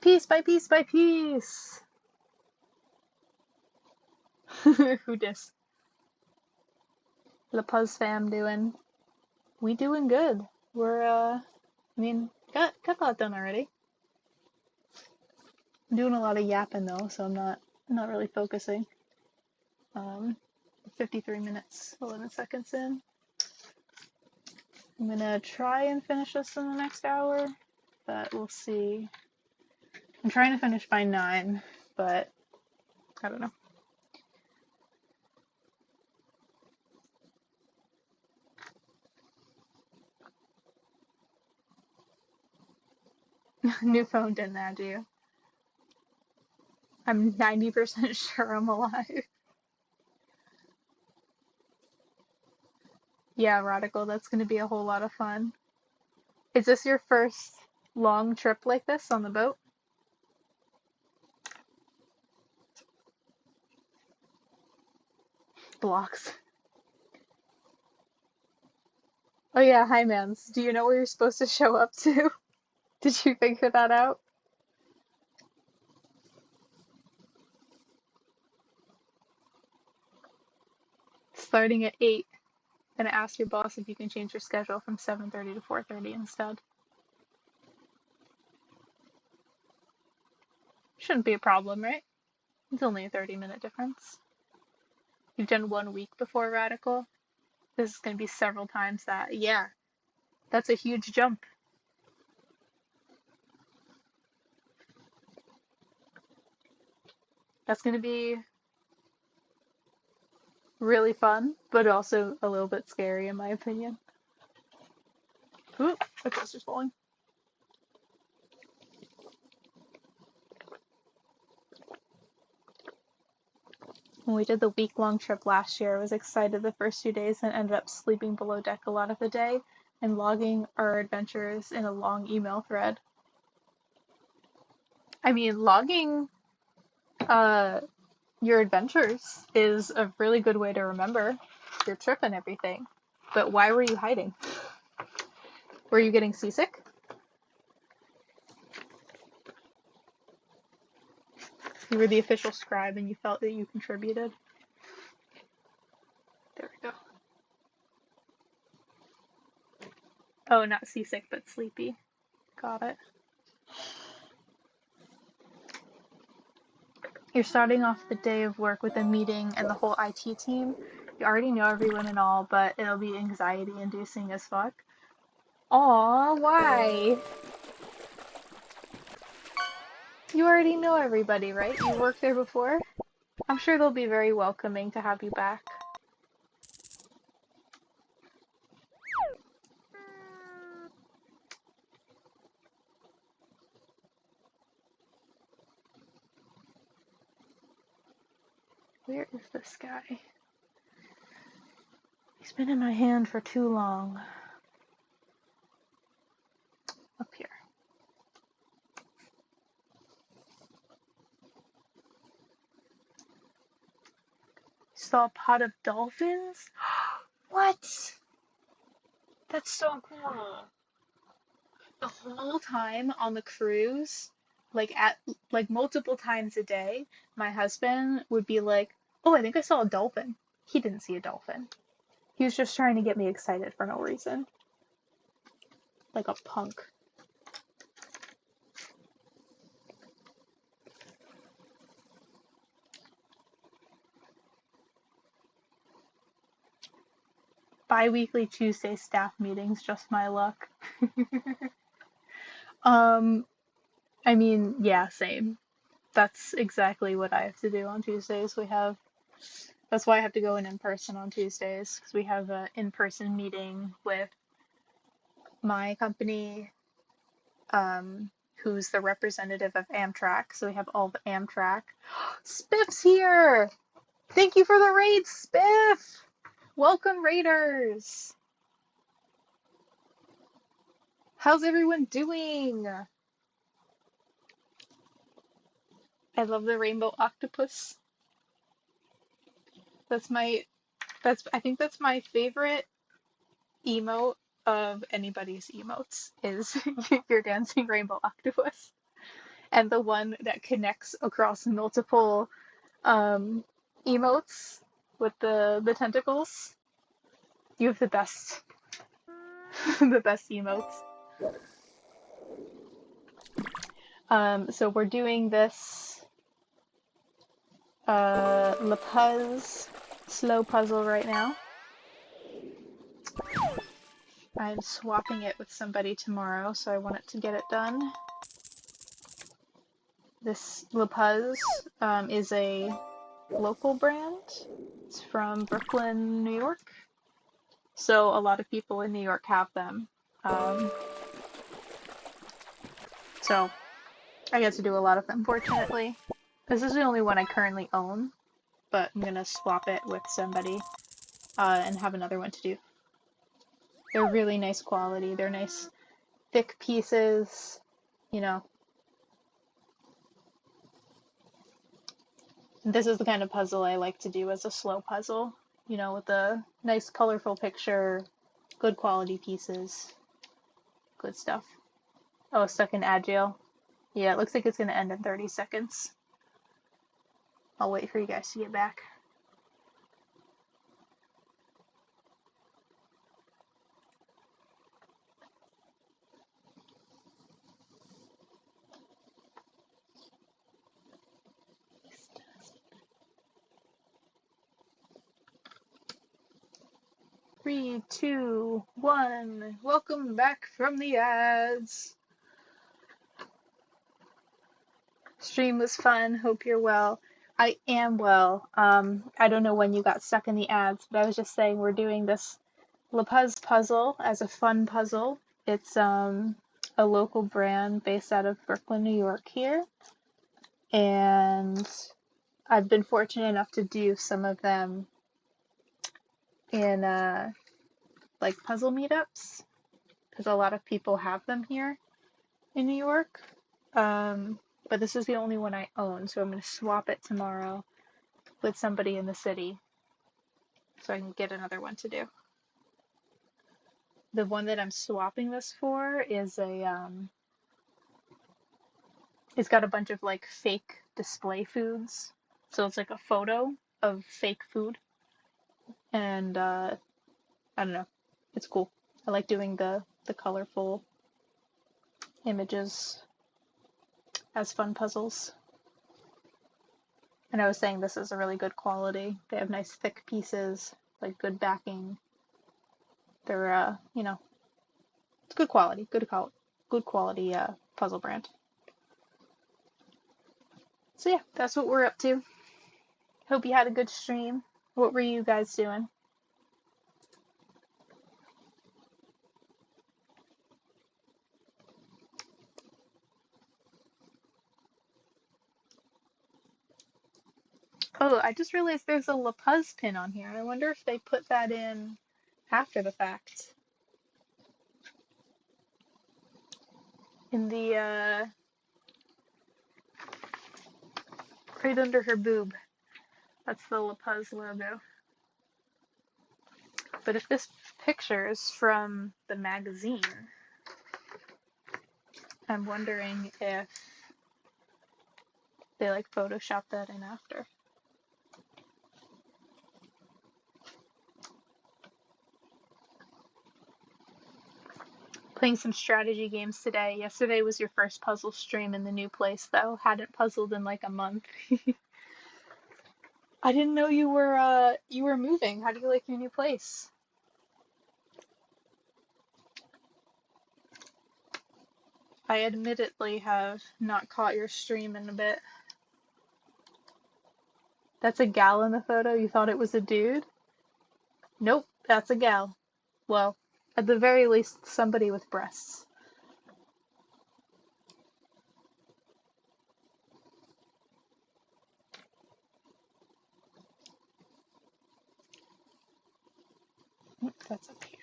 Piece by piece by piece. Who dis? The Puzz fam doing? We doing good. We're got a lot done already. I'm doing a lot of yapping though, so I'm not really focusing. 53 minutes, 11 seconds in. I'm gonna try and finish this in the next hour, but we'll see. I'm trying to finish by 9, but I don't know. New phone didn't add you. I'm 90% sure I'm alive. Yeah, Radical, that's gonna be a whole lot of fun. Is this your first long trip like this on the boat? Blocks. Oh yeah, hi mans. Do you know where you're supposed to show up to? Did you figure that out? Starting at 8. Gonna ask your boss if you can change your schedule from 7:30 to 4:30 instead. Shouldn't be a problem, right? It's only a 30-minute difference. You've done 1 week before Radical. This is gonna be several times that. Yeah, that's a huge jump. That's gonna be really fun, but also a little bit scary in my opinion. Ooh, my poster's falling. When we did the week-long trip last year, I was excited the first 2 days and ended up sleeping below deck a lot of the day and logging our adventures in a long email thread. I mean, logging uh, your adventures is a really good way to remember your trip and everything. But why were you hiding? Were you getting seasick? You were the official scribe and you felt that you contributed. There we go. Oh, not seasick, but sleepy. Got it. You're starting off the day of work with a meeting and the whole IT team. You already know everyone and all, but it'll be anxiety inducing as fuck. Aw, why? You already know everybody, right? You worked there before? I'm sure they'll be very welcoming to have you back. Where is this guy? He's been in my hand for too long. Up here. Saw a pot of dolphins? What? That's so cool. The whole time on the cruise, like multiple times a day, my husband would be like, "Oh, I think I saw a dolphin." He didn't see a dolphin. He was just trying to get me excited for no reason. Like a punk. Bi-weekly Tuesday staff meetings, just my luck. Um, I mean, yeah, same. That's exactly what I have to do on Tuesdays. That's why I have to go in person on Tuesdays, because we have an in-person meeting with my company, who's the representative of Amtrak. So we have all the Amtrak. Spiff's here! Thank you for the raid, Spiff! Welcome, Raiders! How's everyone doing? I love the rainbow octopus. That's my I think that's my favorite emote of anybody's emotes is your dancing rainbow octopus. And the one that connects across multiple emotes with the tentacles. You have the best the best emotes. So we're doing this Le Puzz slow puzzle right now. I'm swapping it with somebody tomorrow, so I wanted to get it done. This Le Puzz is a local brand. It's from Brooklyn, New York. So a lot of people in New York have them. So I get to do a lot of them, fortunately. This is the only one I currently own, but I'm gonna swap it with somebody and have another one to do. They're really nice quality. They're nice thick pieces, you know. This is the kind of puzzle I like to do as a slow puzzle, you know, with a nice colorful picture, good quality pieces, good stuff. Oh, stuck in Agile. Yeah, it looks like it's gonna end in 30 seconds. I'll wait for you guys to get back. 3, 2, 1. Welcome back from the ads. Stream was fun. Hope you're well. I am well. I don't know when you got stuck in the ads, but I was just saying we're doing this Le Puzz puzzle as a fun puzzle. It's a local brand based out of Brooklyn, New York here. And I've been fortunate enough to do some of them in like puzzle meetups because a lot of people have them here in New York. But this is the only one I own, so I'm going to swap it tomorrow with somebody in the city so I can get another one to do. The one that I'm swapping this for is it's got a bunch of like fake display foods. So it's like a photo of fake food. And I don't know. It's cool. I like doing the colorful images as fun puzzles. And I was saying this is a really good quality. They have nice thick pieces, like good backing. They're you know, it's good quality, good quality puzzle brand. So yeah, that's what we're up to. Hope you had a good stream. What were you guys doing? Oh, I just realized there's a La Puzz pin on here. I wonder if they put that in after the fact. In the, right under her boob. That's the La Puzz logo. But if this picture is from the magazine, I'm wondering if they like Photoshop that in after. Playing some strategy games today. Yesterday was your first puzzle stream in the new place, though. Hadn't puzzled in like a month. I didn't know you were moving. How do you like your new place? I admittedly have not caught your stream in a bit. That's a gal in the photo? You thought it was a dude? Nope, that's a gal. Well, at the very least, somebody with breasts. That's up here.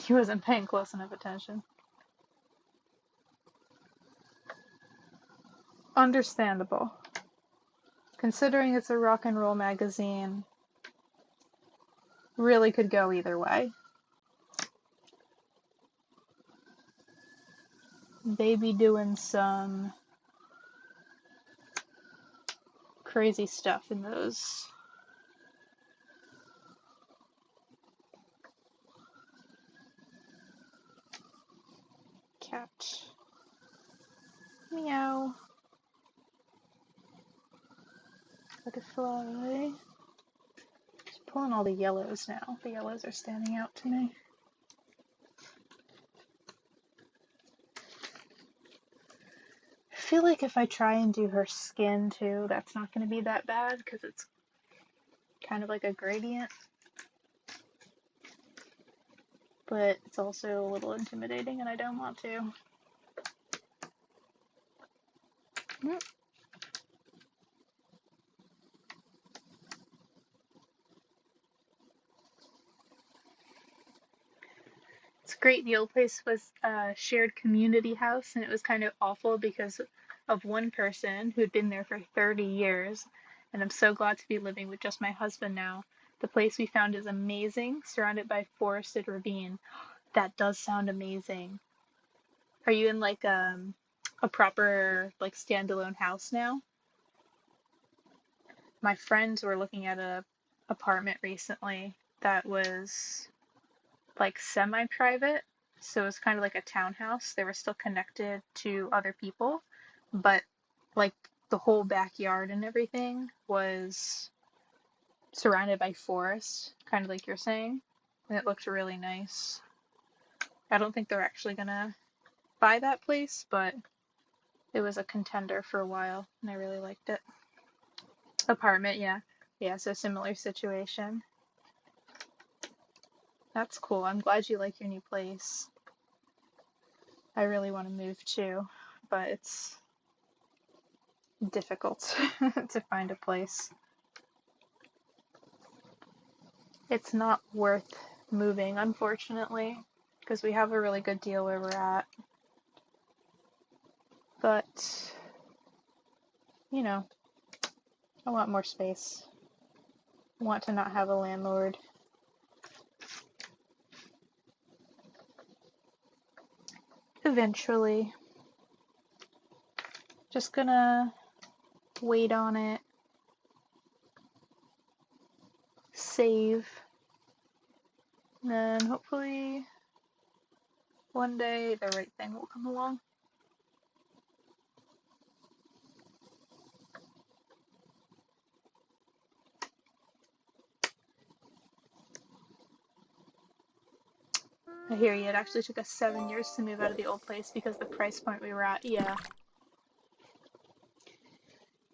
He wasn't paying close enough attention. Understandable. Considering it's a rock and roll magazine, really could go either way. They be doing some crazy stuff in those. Cat. Meow. Butterfly. Just pulling all the yellows now. The yellows are standing out to me. I feel like if I try and do her skin too, that's not going to be that bad because it's kind of like a gradient. But it's also a little intimidating and I don't want to. It's great. The old place was a shared community house, and it was kind of awful because of one person who'd been there for 30 years. And I'm so glad to be living with just my husband now. The place we found is amazing, surrounded by forested ravine. That does sound amazing. Are you in like a proper like standalone house now? My friends were looking at a apartment recently that was like semi-private, so it's kind of like a townhouse. They were still connected to other people, but like the whole backyard and everything was surrounded by forest, kind of like you're saying, and it looked really nice. I don't think they're actually gonna buy that place, but it was a contender for a while, and I really liked it. Apartment, yeah. Yeah, so similar situation. That's cool. I'm glad you like your new place. I really want to move too, but it's difficult to find a place. It's not worth moving, unfortunately, because we have a really good deal where we're at. But, you know, I want more space. I want to not have a landlord. Eventually. Just gonna wait on it. Save. And then hopefully one day the right thing will come along. I hear you. It actually took us 7 years to move out of the old place because the price point we were at. Yeah.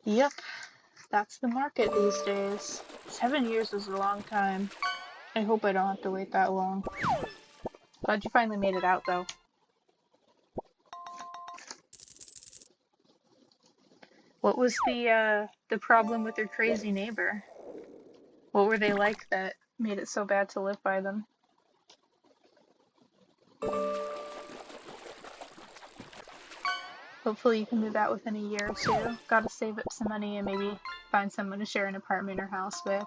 Yep. That's the market these days. 7 years is a long time. I hope I don't have to wait that long. Glad you finally made it out, though. What was the problem with your crazy neighbor? What were they like that made it so bad to live by them? Hopefully you can move out within a year or two. Gotta save up some money and maybe find someone to share an apartment or house with.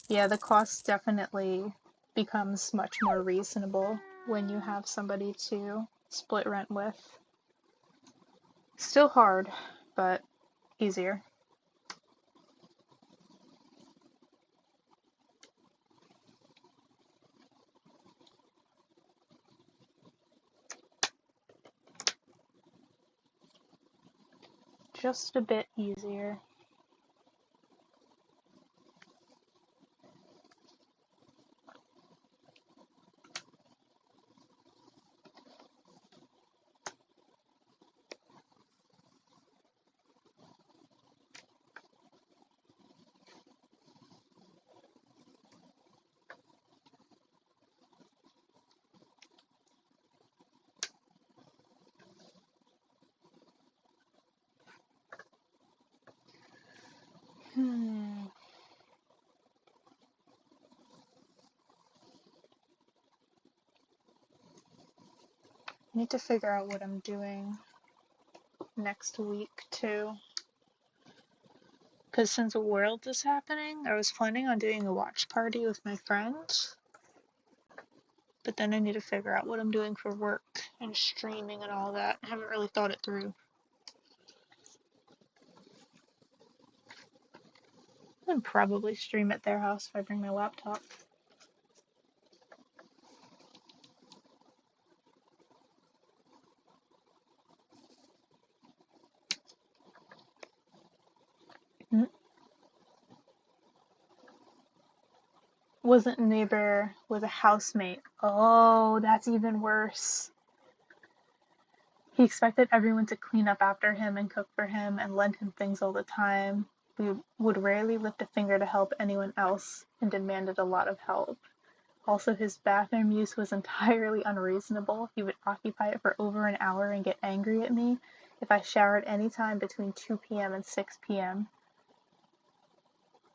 Yeah, the cost definitely becomes much more reasonable when you have somebody to split rent with. Still hard, but easier. Just a bit easier. Hmm. I need to figure out what I'm doing next week too. Because since World is happening, I was planning on doing a watch party with my friends. But then I need to figure out what I'm doing for work and streaming and all that. I haven't really thought it through. I'd probably stream at their house if I bring my laptop. Mm. Wasn't a neighbor, was a housemate. Oh, that's even worse. He expected everyone to clean up after him and cook for him and lend him things all the time. We would rarely lift a finger to help anyone else and demanded a lot of help. Also, his bathroom use was entirely unreasonable. He would occupy it for over an hour and get angry at me if I showered any time between 2 p.m. and 6 p.m.,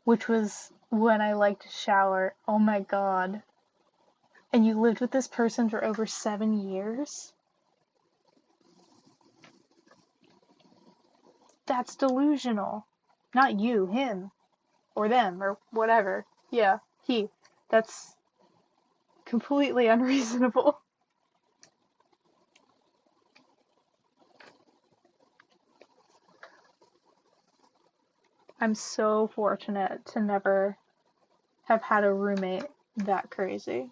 which was when I liked to shower. Oh my god. And you lived with this person for over 7 years? That's delusional. Not you, him, or them, or whatever. Yeah, he. That's completely unreasonable. I'm so fortunate to never have had a roommate that crazy.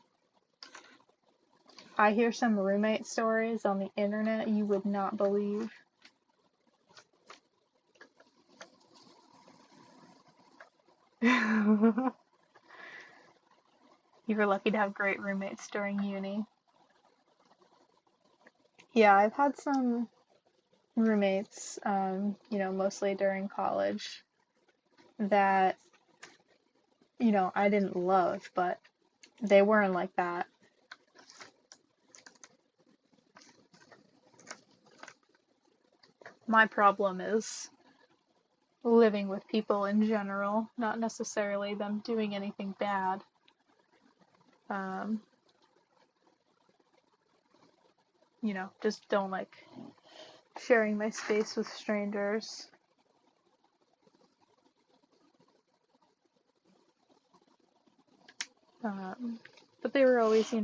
I hear some roommate stories on the internet you would not believe. You were lucky to have great roommates during uni. Yeah, I've had some roommates, mostly during college that, I didn't love, but they weren't like that. My problem is living with people in general, not necessarily them doing anything bad. Um, just don't like sharing my space with strangers. Um, but they were always,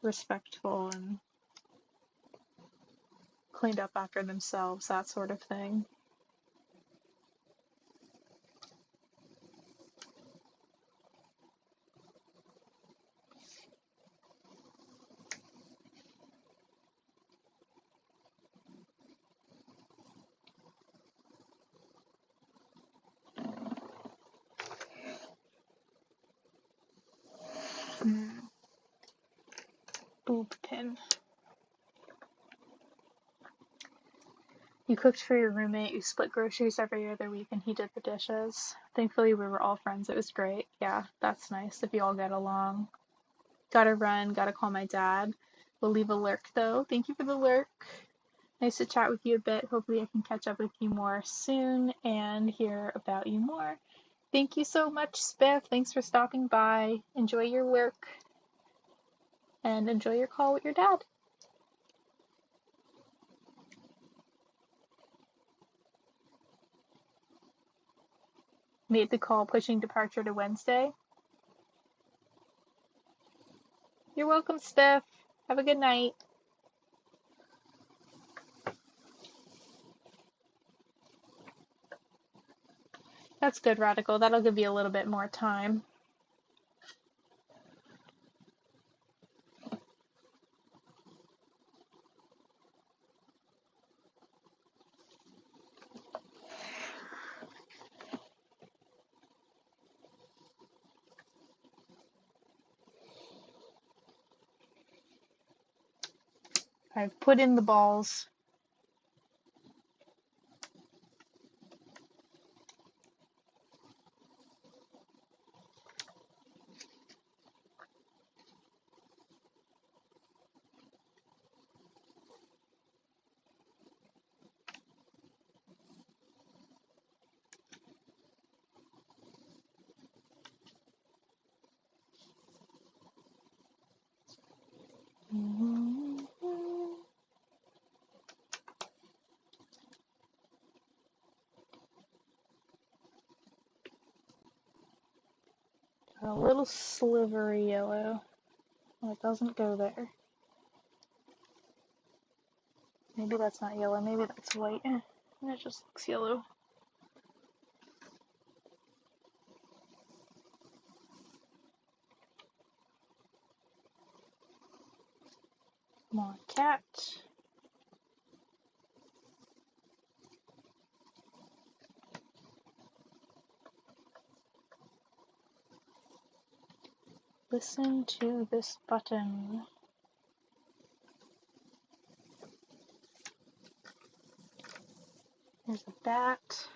respectful and cleaned up after themselves, that sort of thing. Mm. Boob pin. You cooked for your roommate, you split groceries every other week, and he did the dishes. Thankfully, we were all friends. It was great. Yeah, that's nice if you all get along. Gotta run, gotta call my dad. We'll leave a lurk though. Thank you for the lurk. Nice to chat with you a bit. Hopefully I can catch up with you more soon and hear about you more. Thank you so much, Spiff. Thanks for stopping by. Enjoy your work and enjoy your call with your dad. Made the call pushing departure to Wednesday. You're welcome, Spiff. Have a good night. That's good, Radical. That'll give you a little bit more time. I've put in the balls. A little slivery yellow. Well, it doesn't go there. Maybe that's not yellow, maybe that's white. It just looks yellow. Come on, cat. Listen to this button. There's a bat.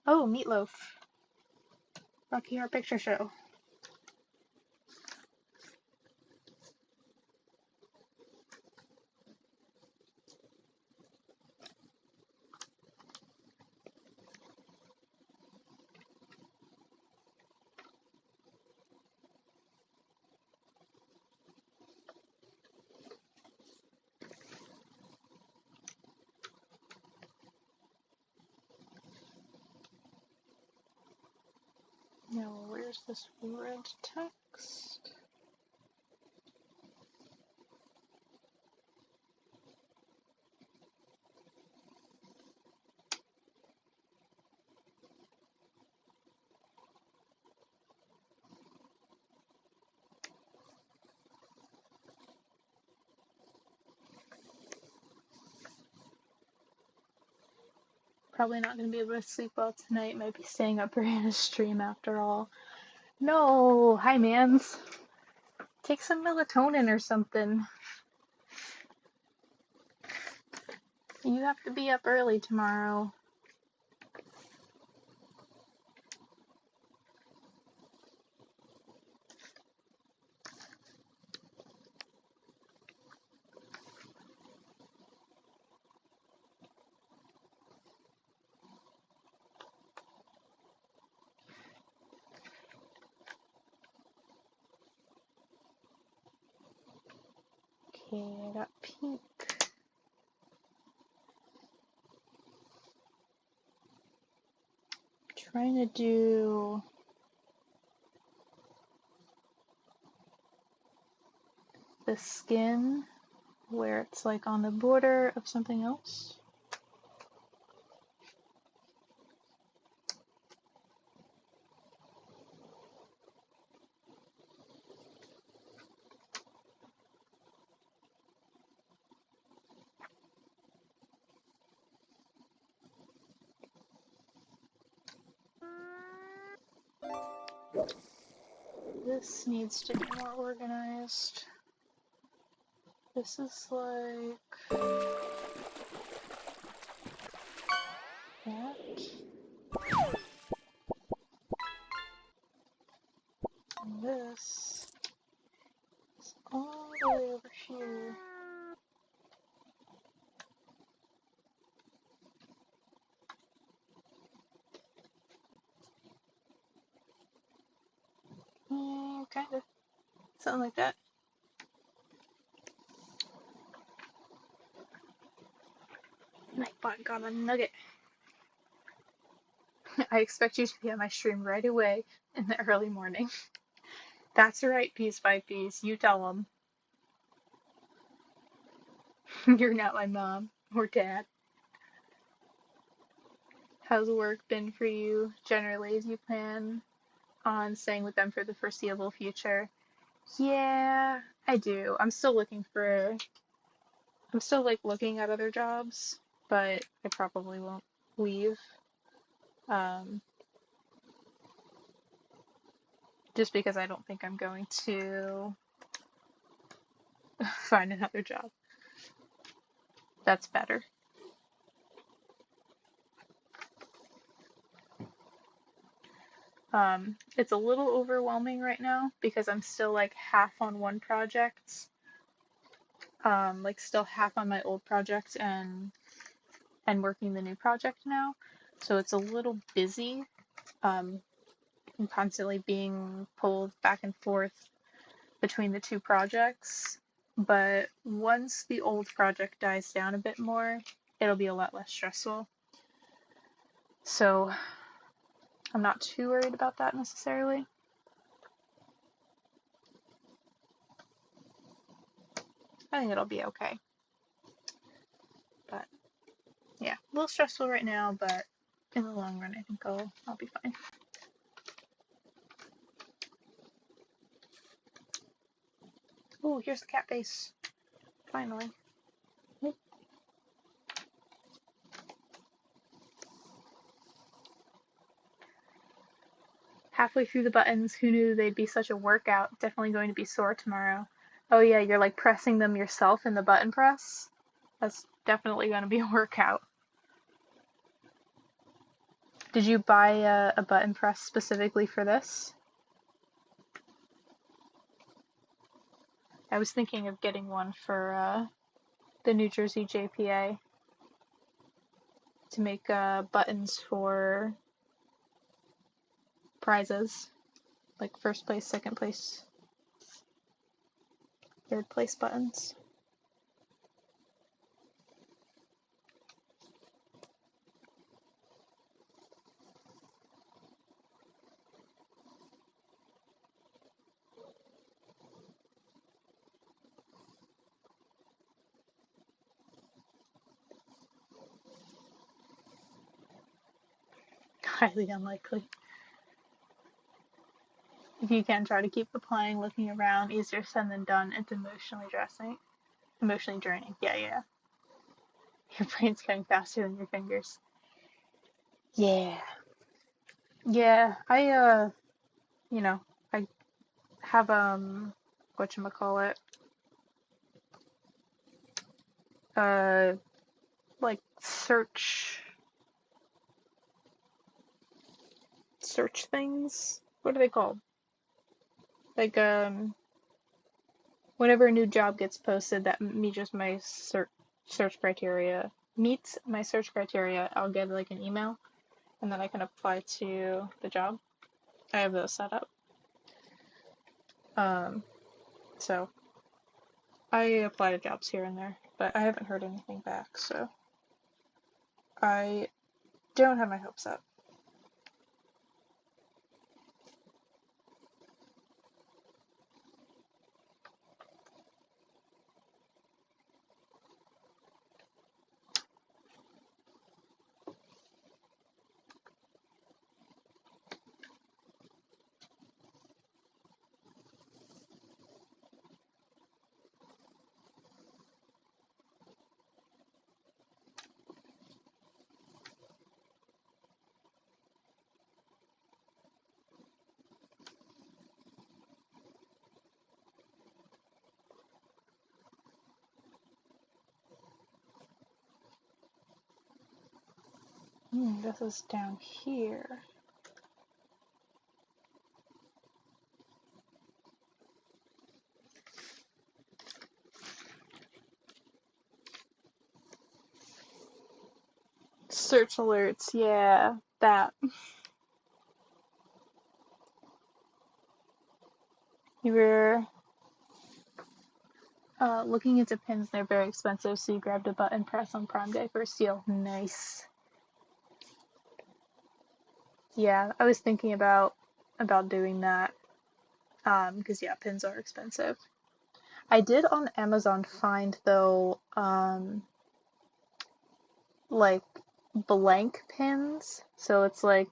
Oh, Meatloaf. Rocky Horror Picture Show. Now, where's this red text? Probably not going to be able to sleep well tonight. Might be staying up for Hannah's stream after all. No! Hi, mans. Take some melatonin or something. You have to be up early tomorrow. Okay, I got pink. Trying to do the skin where it's like on the border of something else. This needs to be more organized. This is like that. And this is all the way over here. Something like that. Nightbot got a nugget. I expect you to be on my stream right away in the early morning. That's right, Peas by Peas. You tell them. You're not my mom or dad. How's work been for you generally? Do you plan on staying with them for the foreseeable future? Yeah, I do. I'm still like looking at other jobs, but I probably won't leave. Um, just because I don't think I'm going to find another job that's better. It's a little overwhelming right now because I'm still like half on one project, like still half on my old project and working the new project now. So it's a little busy. I'm constantly being pulled back and forth between the two projects. But once the old project dies down a bit more, it'll be a lot less stressful. So I'm not too worried about that necessarily. I think it'll be okay. But yeah, a little stressful right now, but in the long run, I think I'll be fine. Oh, here's the cat face. Finally. Halfway through the buttons, who knew they'd be such a workout? Definitely going to be sore tomorrow. Oh yeah, you're like pressing them yourself in the button press? That's definitely going to be a workout. Did you buy a button press specifically for this? I was thinking of getting one for the New Jersey JPA to make buttons for prizes, like first place, second place, third place buttons. Highly unlikely. If you can, try to keep applying, looking around. Easier said than done. It's emotionally draining. Yeah. Your brain's getting faster than your fingers. Yeah. Yeah, you know, I have whatchamacallit, uh like search things. What are they called? Like whenever a new job gets posted that meets my search criteria, I'll get like an email and then I can apply to the job. I have those set up. Um, so I apply to jobs here and there, but I haven't heard anything back, so I don't have my hopes up. This is down here. Search alerts, yeah, that. You were Looking into pins, they're very expensive, so you grabbed a button press on Prime Day for a steal. Nice. Yeah, I was thinking about doing that. Because yeah, pins are expensive. I did on Amazon find though, like blank pins. So it's like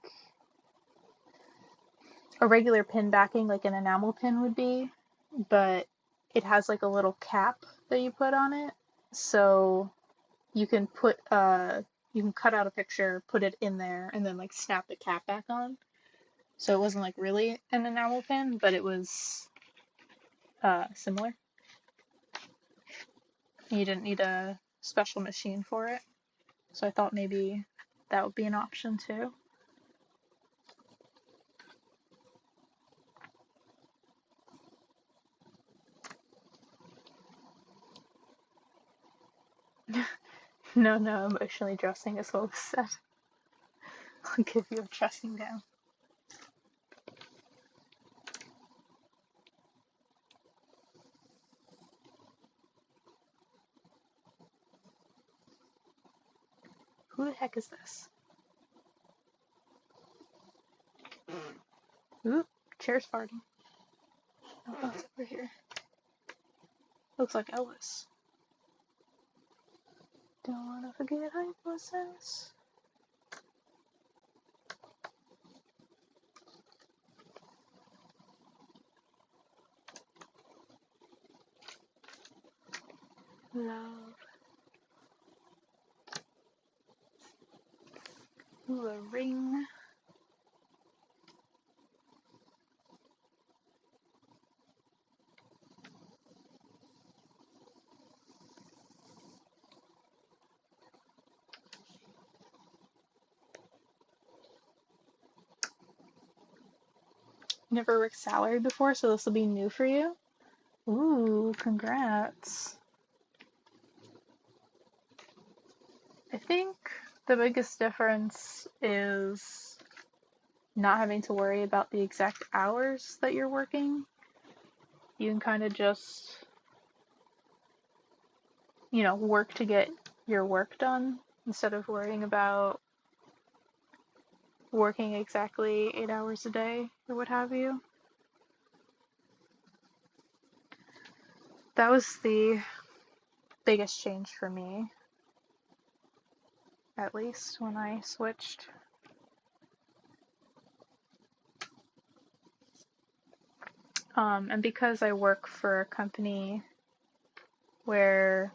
a regular pin backing, like an enamel pin would be, but it has like a little cap that you put on it. So you can you can cut out a picture, put it in there, and then like snap the cap back on. So it wasn't like really an enamel pin, but it was similar. You didn't need a special machine for it. So I thought maybe that would be an option too. No, no, emotionally dressing is what was said. I'll give you a dressing down. Who the heck is this? Ooh, chair's farting. Oh, it's over here. Looks like Elvis. Don't wanna forget hypnosis. Love. Ooh, a ring. Never worked salary before, so this will be new for you. Ooh, congrats. I think the biggest difference is not having to worry about the exact hours that you're working. You can kind of just, work to get your work done instead of worrying about working exactly 8 hours a day or what have you. That was the biggest change for me, at least when I switched. And because I work for a company where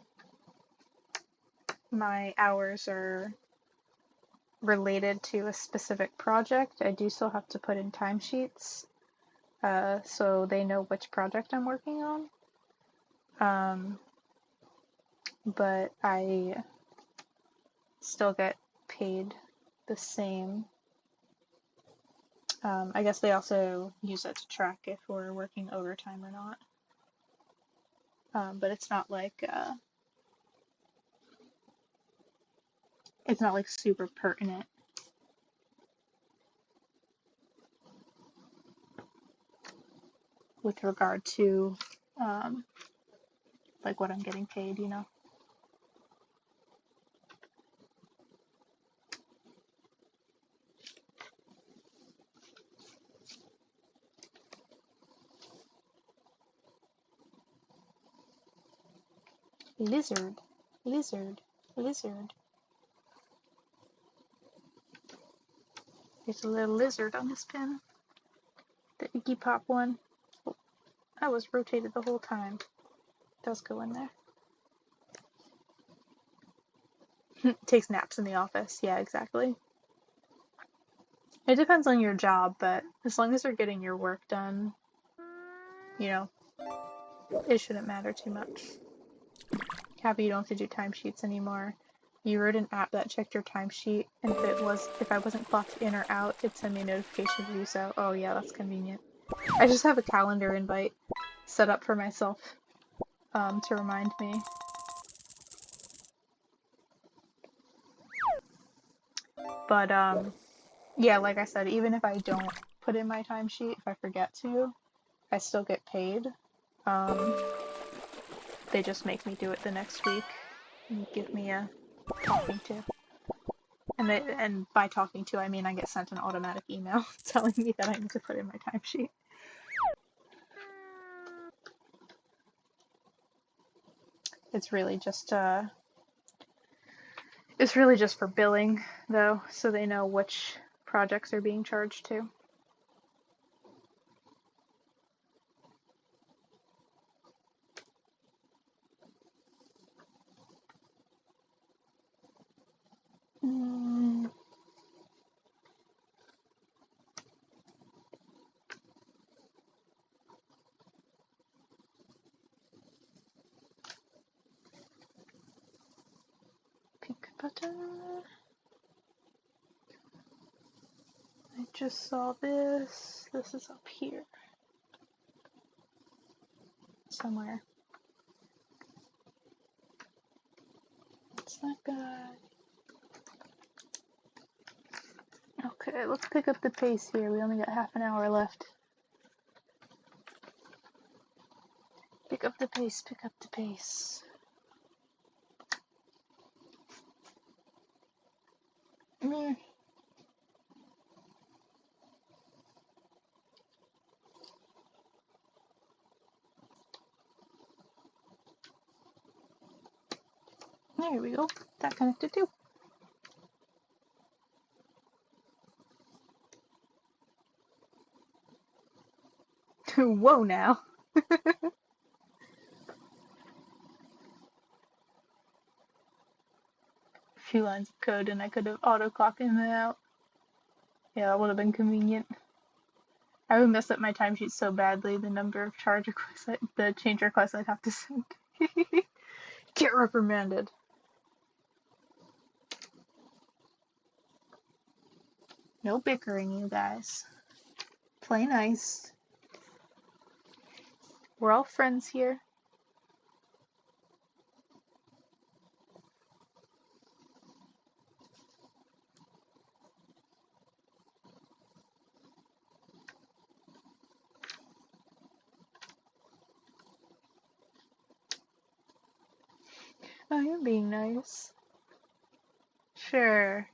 my hours are related to a specific project, I do still have to put in timesheets, so they know which project I'm working on. But I still get paid the same. I guess they also use it to track if we're working overtime or not. But it's not like super pertinent with regard to like what I'm getting paid, Lizard, lizard, lizard. There's a little lizard on this pin. The Iggy Pop one. Oh, I was rotated the whole time. It does go in there. Takes naps in the office. Yeah, exactly. It depends on your job, but as long as you're getting your work done, it shouldn't matter too much. Happy you don't have to do timesheets anymore. You wrote an app that checked your timesheet, and if I wasn't clocked in or out, it'd send me a notification to do so. Oh yeah, that's convenient. I just have a calendar invite set up for myself to remind me. But yeah, like I said, even if I don't put in my timesheet, if I forget to, I still get paid. they just make me do it the next week and give me a talking to. And by talking to, I mean I get sent an automatic email telling me that I need to put in my timesheet. It's really just for billing though, so they know which projects are being charged to. Pink button. I just saw this. This is up here. Somewhere. It's that guy. Okay, let's pick up the pace here. We only got half an hour left. Pick up the pace, pick up the pace. Mm. There we go. That connected too. Whoa now. A few lines of code and I could have auto-clocked in and out. Yeah, that would have been convenient. I would mess up my timesheet so badly, the number of the change requests I'd have to send. Get reprimanded. No bickering, you guys. Play nice. We're all friends here. Oh, you're being nice. Sure.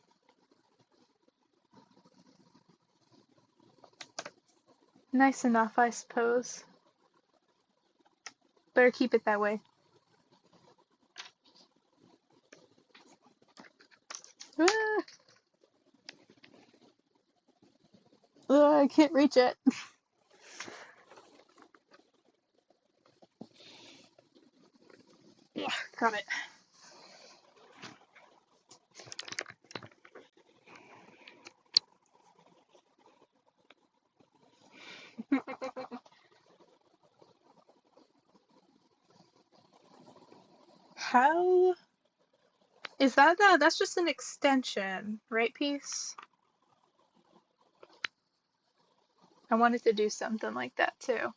Nice enough, I suppose. Better keep it that way. Ah! Oh, I can't reach it. Yeah, got it. How is that? That's just an extension, right, Piece? I wanted to do something like that too.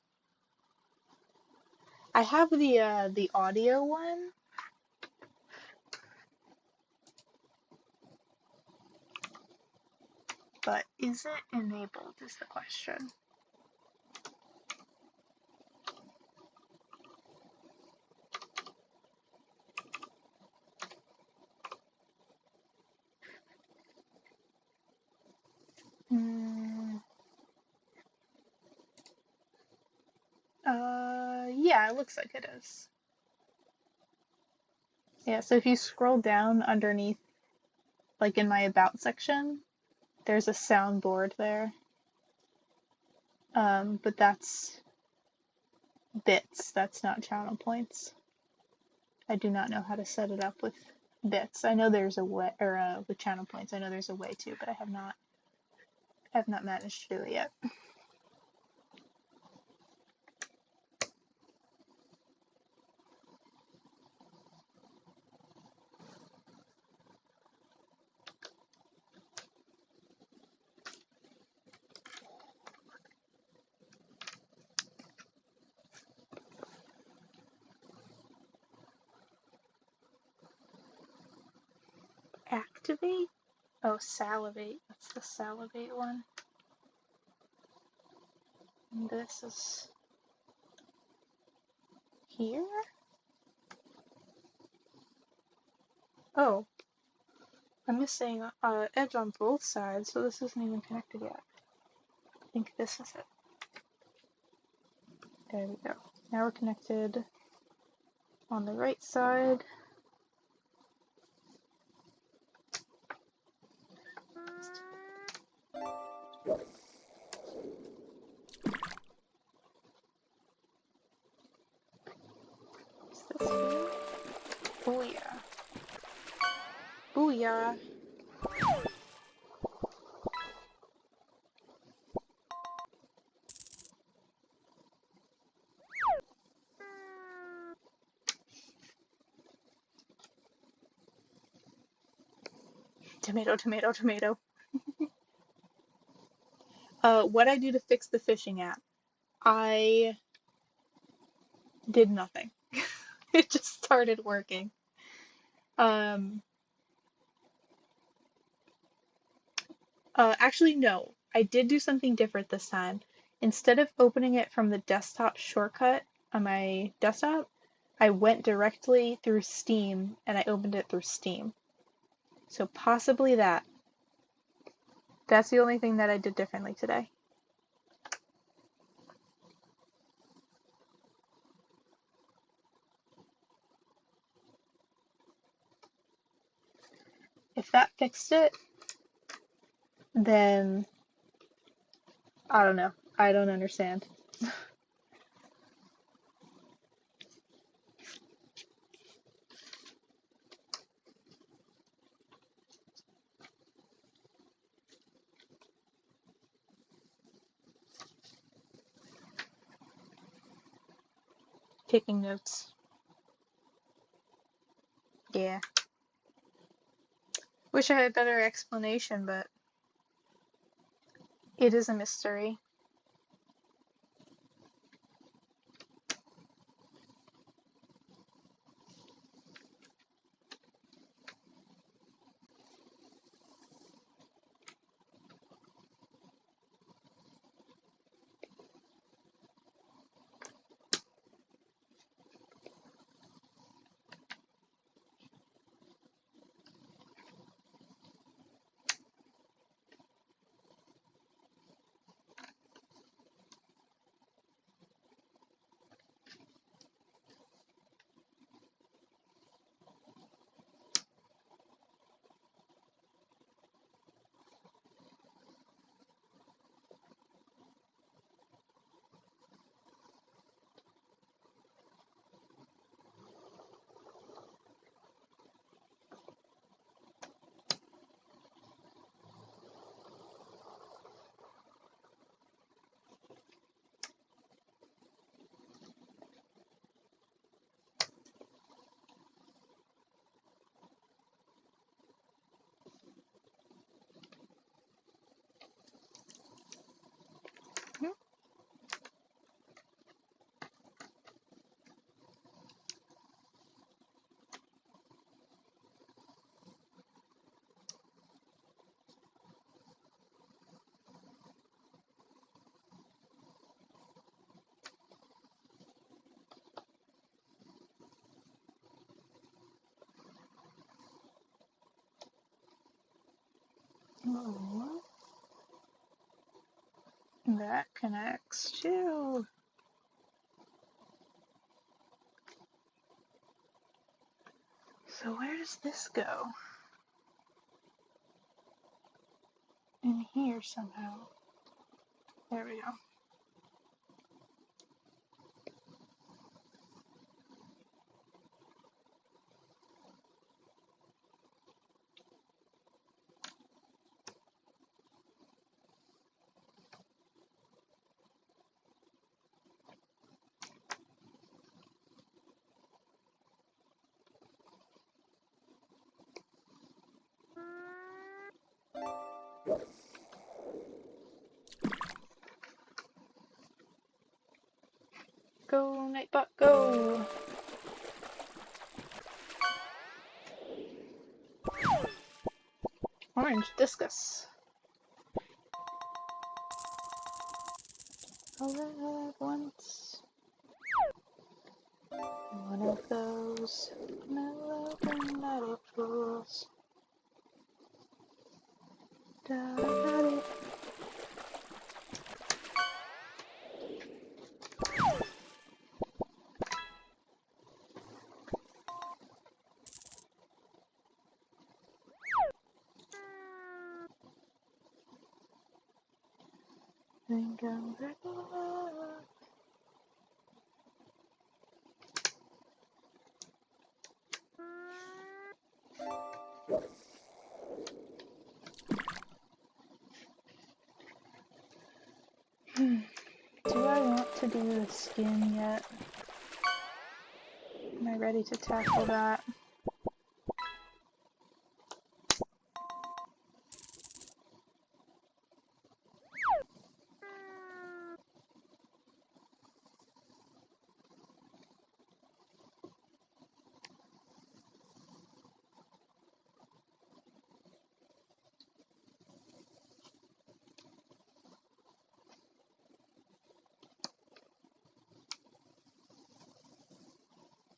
I have the audio one. But is it enabled is the question. Yeah, it looks like it is. Yeah, so if you scroll down underneath, like in my About section, there's a soundboard there. But that's bits, that's not channel points. I do not know how to set it up with bits. I know there's a way, or with channel points, I know there's a way to, but I have not managed to do it yet. Activate? Oh, salivate. That's the salivate one. And this is here? Oh, I'm missing edge on both sides, so this isn't even connected yet. I think this is it. There we go. Now we're connected on the right side. Is this here? Booyah. Booyah. Tomato, tomato, tomato. What I do to fix the fishing app? I did nothing. It just started working. Um, Actually, no. I did do something different this time. Instead of opening it from the desktop shortcut on my desktop, I went directly through Steam and I opened it through Steam. So possibly that. That's the only thing that I did differently today. If that fixed it, then I don't know. I don't understand. Taking notes. Yeah. Wish I had a better explanation, but it is a mystery. Oh, that connects too. So where does this go? In here somehow. There we go. Go, Nightbot, go! Orange discus. All at once. One of those mellow chromatic puzzles. Da-da-da-dee. Then come back up. Do I want to do the skin yet? Am I ready to tackle that?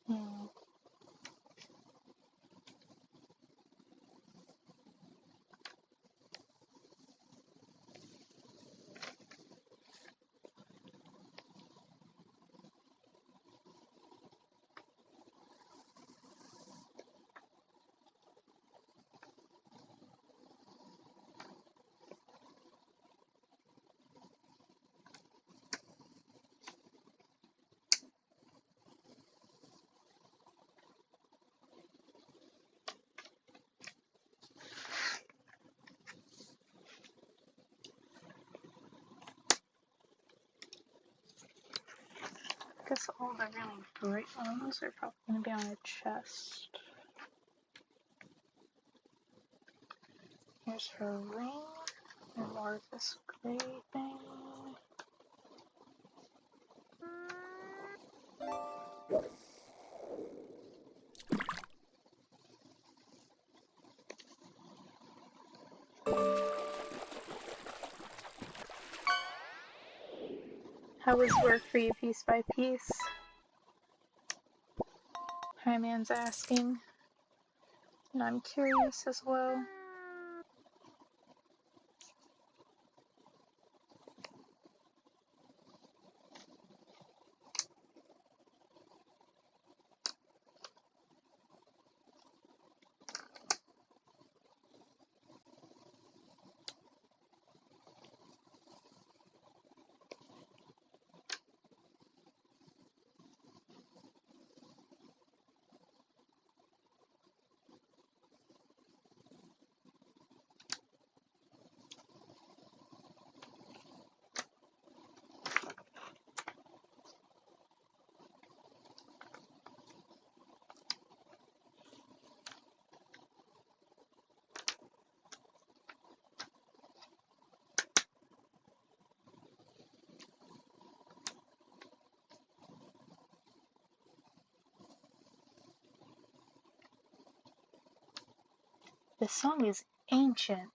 Hmm. I guess all the really bright ones are probably going to be on the chest. Here's her ring, and more of this gray thing. How was work for you piece by piece? Hi Man's asking, and I'm curious as well. This song is ancient.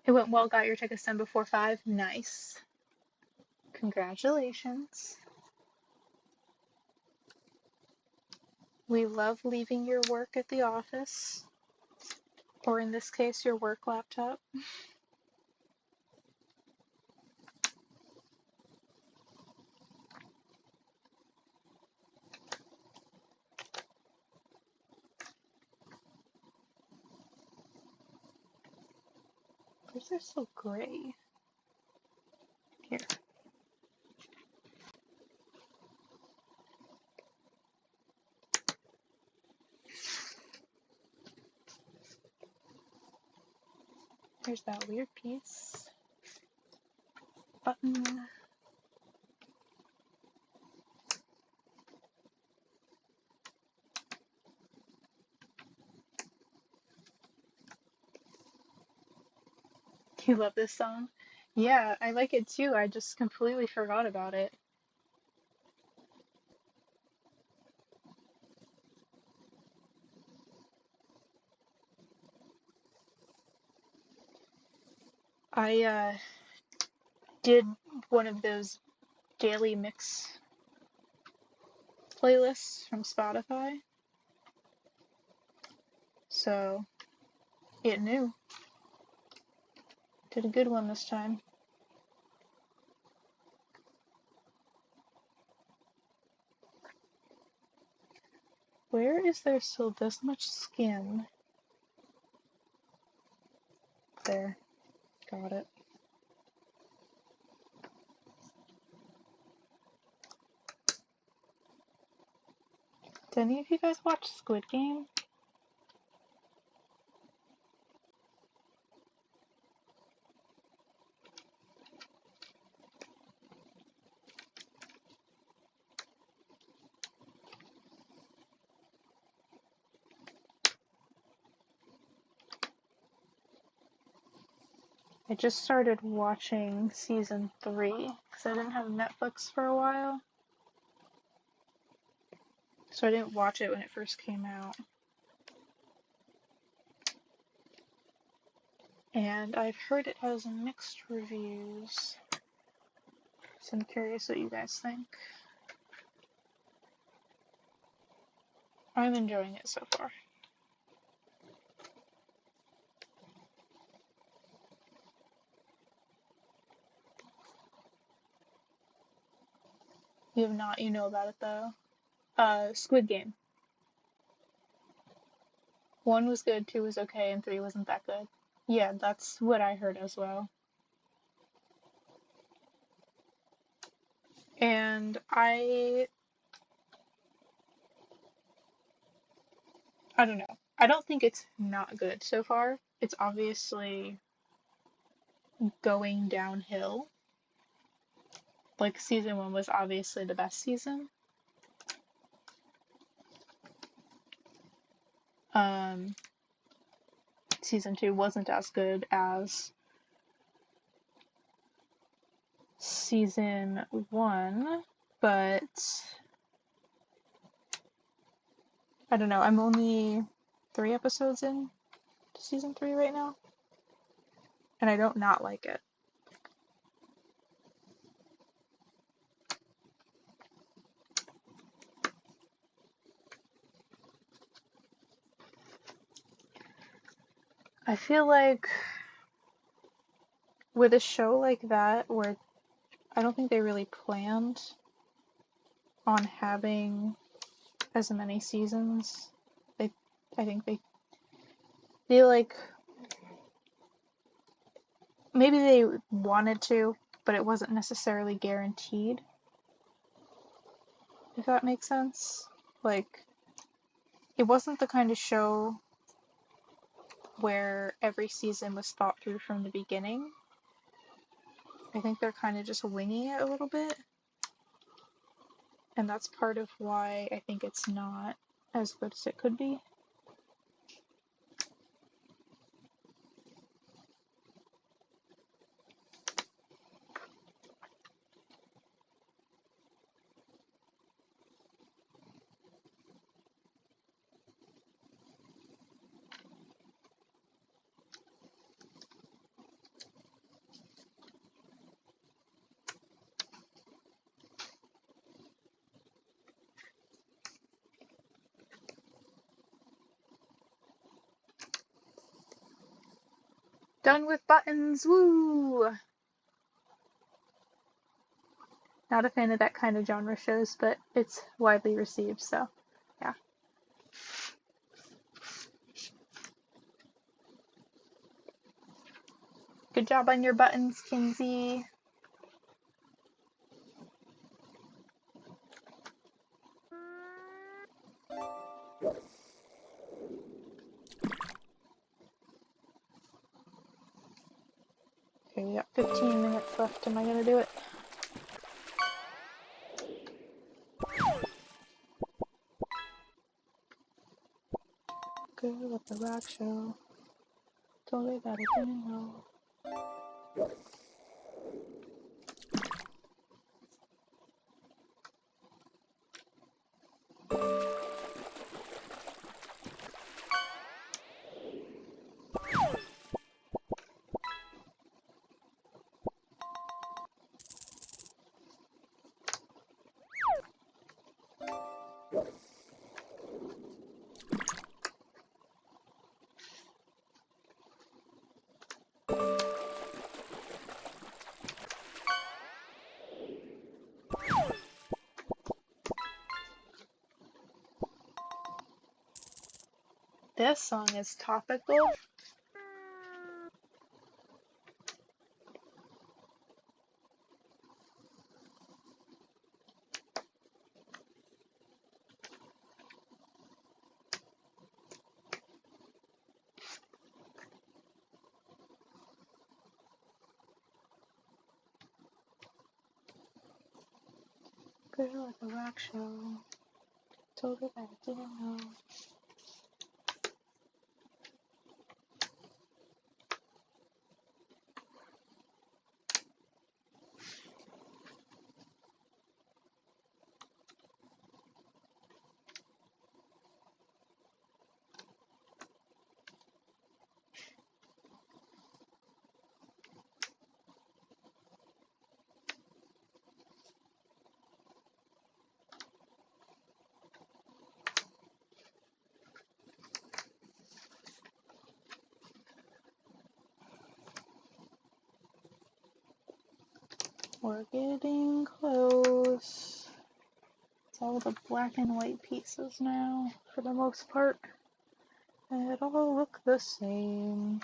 It went well, got your tickets done before 5. Nice. Congratulations. We love leaving your work at the office, or in this case, your work laptop. These are so gray. Here. There's that weird piece. Button. You love this song? Yeah, I like it too. I just completely forgot about it. I did one of those daily mix playlists from Spotify, so it knew. Did a good one this time. Where is there still this much skin? There. Got it. Did any of you guys watch Squid Game? I just started watching season 3 because I didn't have Netflix for a while. So I didn't watch it when it first came out. And I've heard it has mixed reviews. So I'm curious what you guys think. I'm enjoying it so far. You have not, you know about it though. Squid Game. 1 was good, 2 was okay, and 3 wasn't that good. Yeah, that's what I heard as well. And I don't know. I don't think it's not good so far. It's obviously going downhill. Like, season 1 was obviously the best season. Season 2 wasn't as good as season 1, but I don't know. I'm only 3 episodes in to season 3 right now, and I don't not like it. I feel like with a show like that, where I don't think they really planned on having as many seasons, I think they like, maybe they wanted to, but it wasn't necessarily guaranteed, if that makes sense. Like, it wasn't the kind of show where every season was thought through from the beginning. I think they're kind of just winging it a little bit. And that's part of why I think it's not as good as it could be. Done with buttons, woo! Not a fan of that kind of genre shows, but it's widely received, so yeah. Good job on your buttons, Kinsey. Okay, we got 15 minutes left. Am I gonna do it? Good with the rock show. Told her that I didn't know. This song is topical. Girl at the rock show. Told her that I didn't know. We're getting close. It's all the black and white pieces now, for the most part. They all look the same.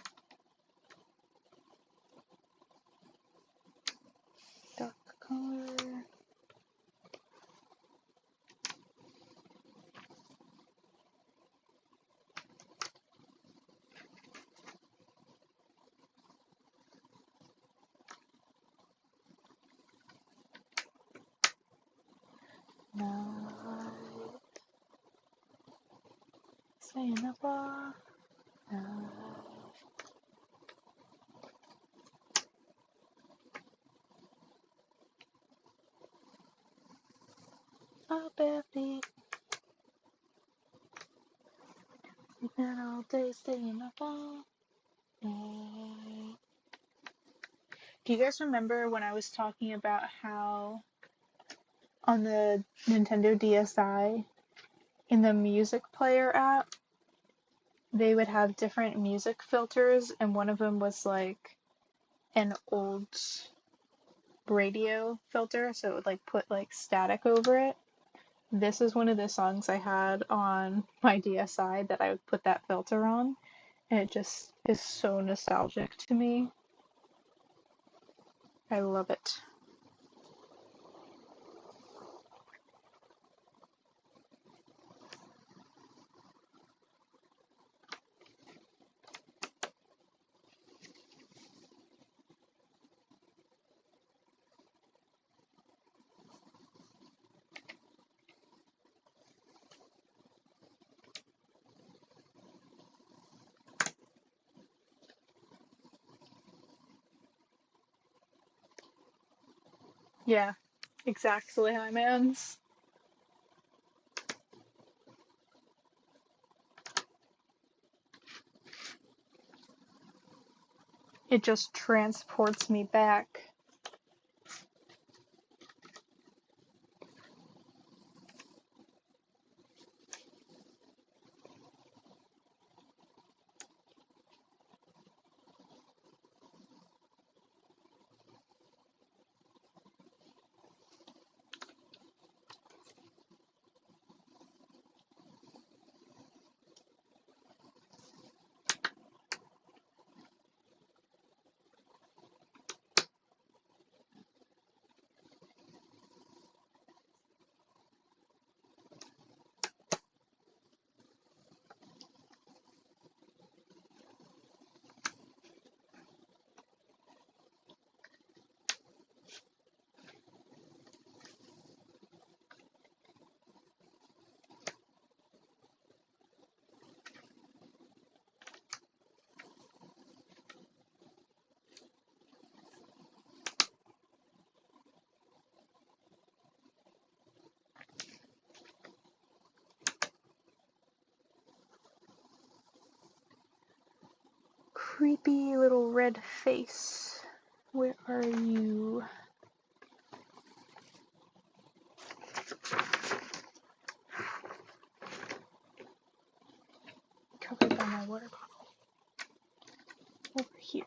Dark color. Night. Saying up all night. Up every we've been all day staying up all night. Do you guys remember when I was talking about how on the Nintendo DSi, in the music player app, they would have different music filters, and one of them was like an old radio filter, so it would like put like static over it. This is one of the songs I had on my DSi that I would put that filter on, and it just is so nostalgic to me. I love it. Yeah, exactly, hi mans. It just transports me back. Creepy little red face. Where are you? Covered by my water bottle. Over here.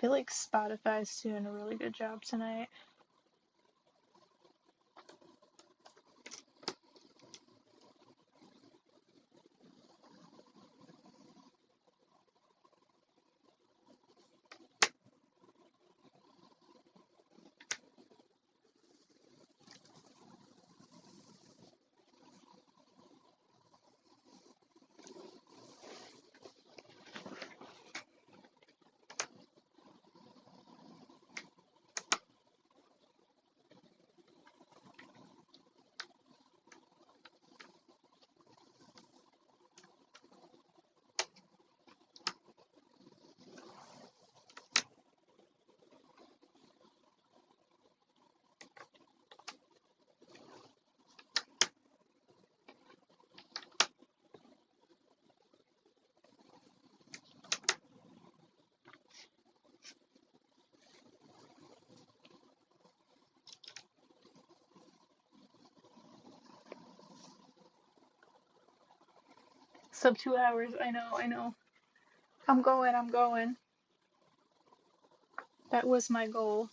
feel like Spotify's doing a really good job tonight. Sub 2 hours. I know, I know. I'm going, I'm going. That was my goal.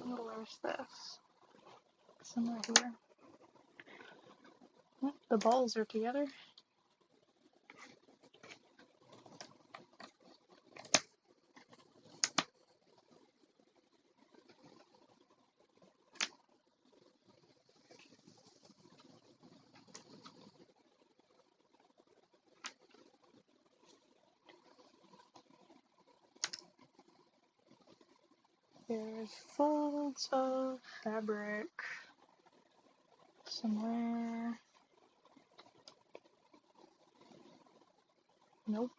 Where's this? Somewhere here. The balls are together. There's folds of fabric somewhere. Nope.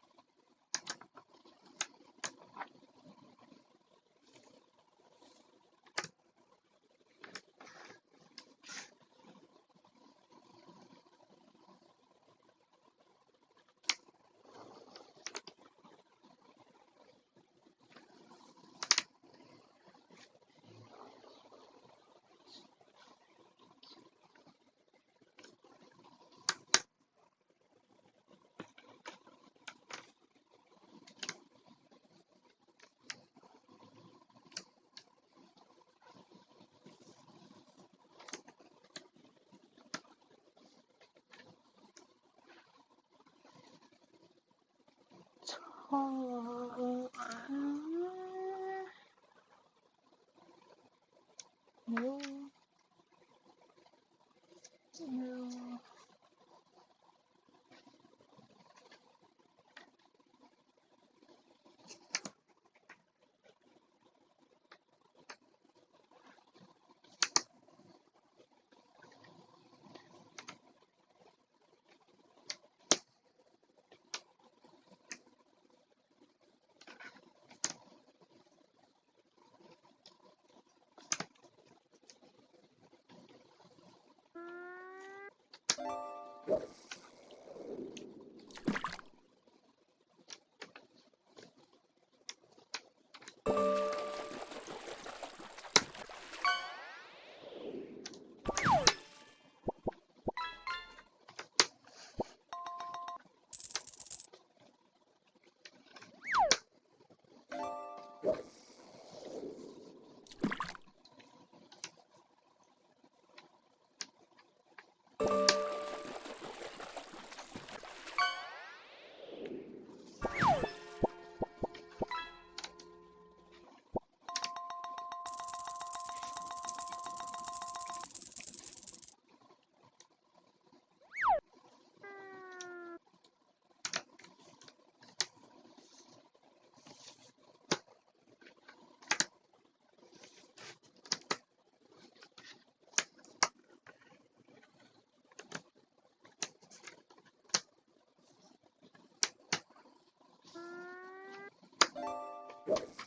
Oh, no. No.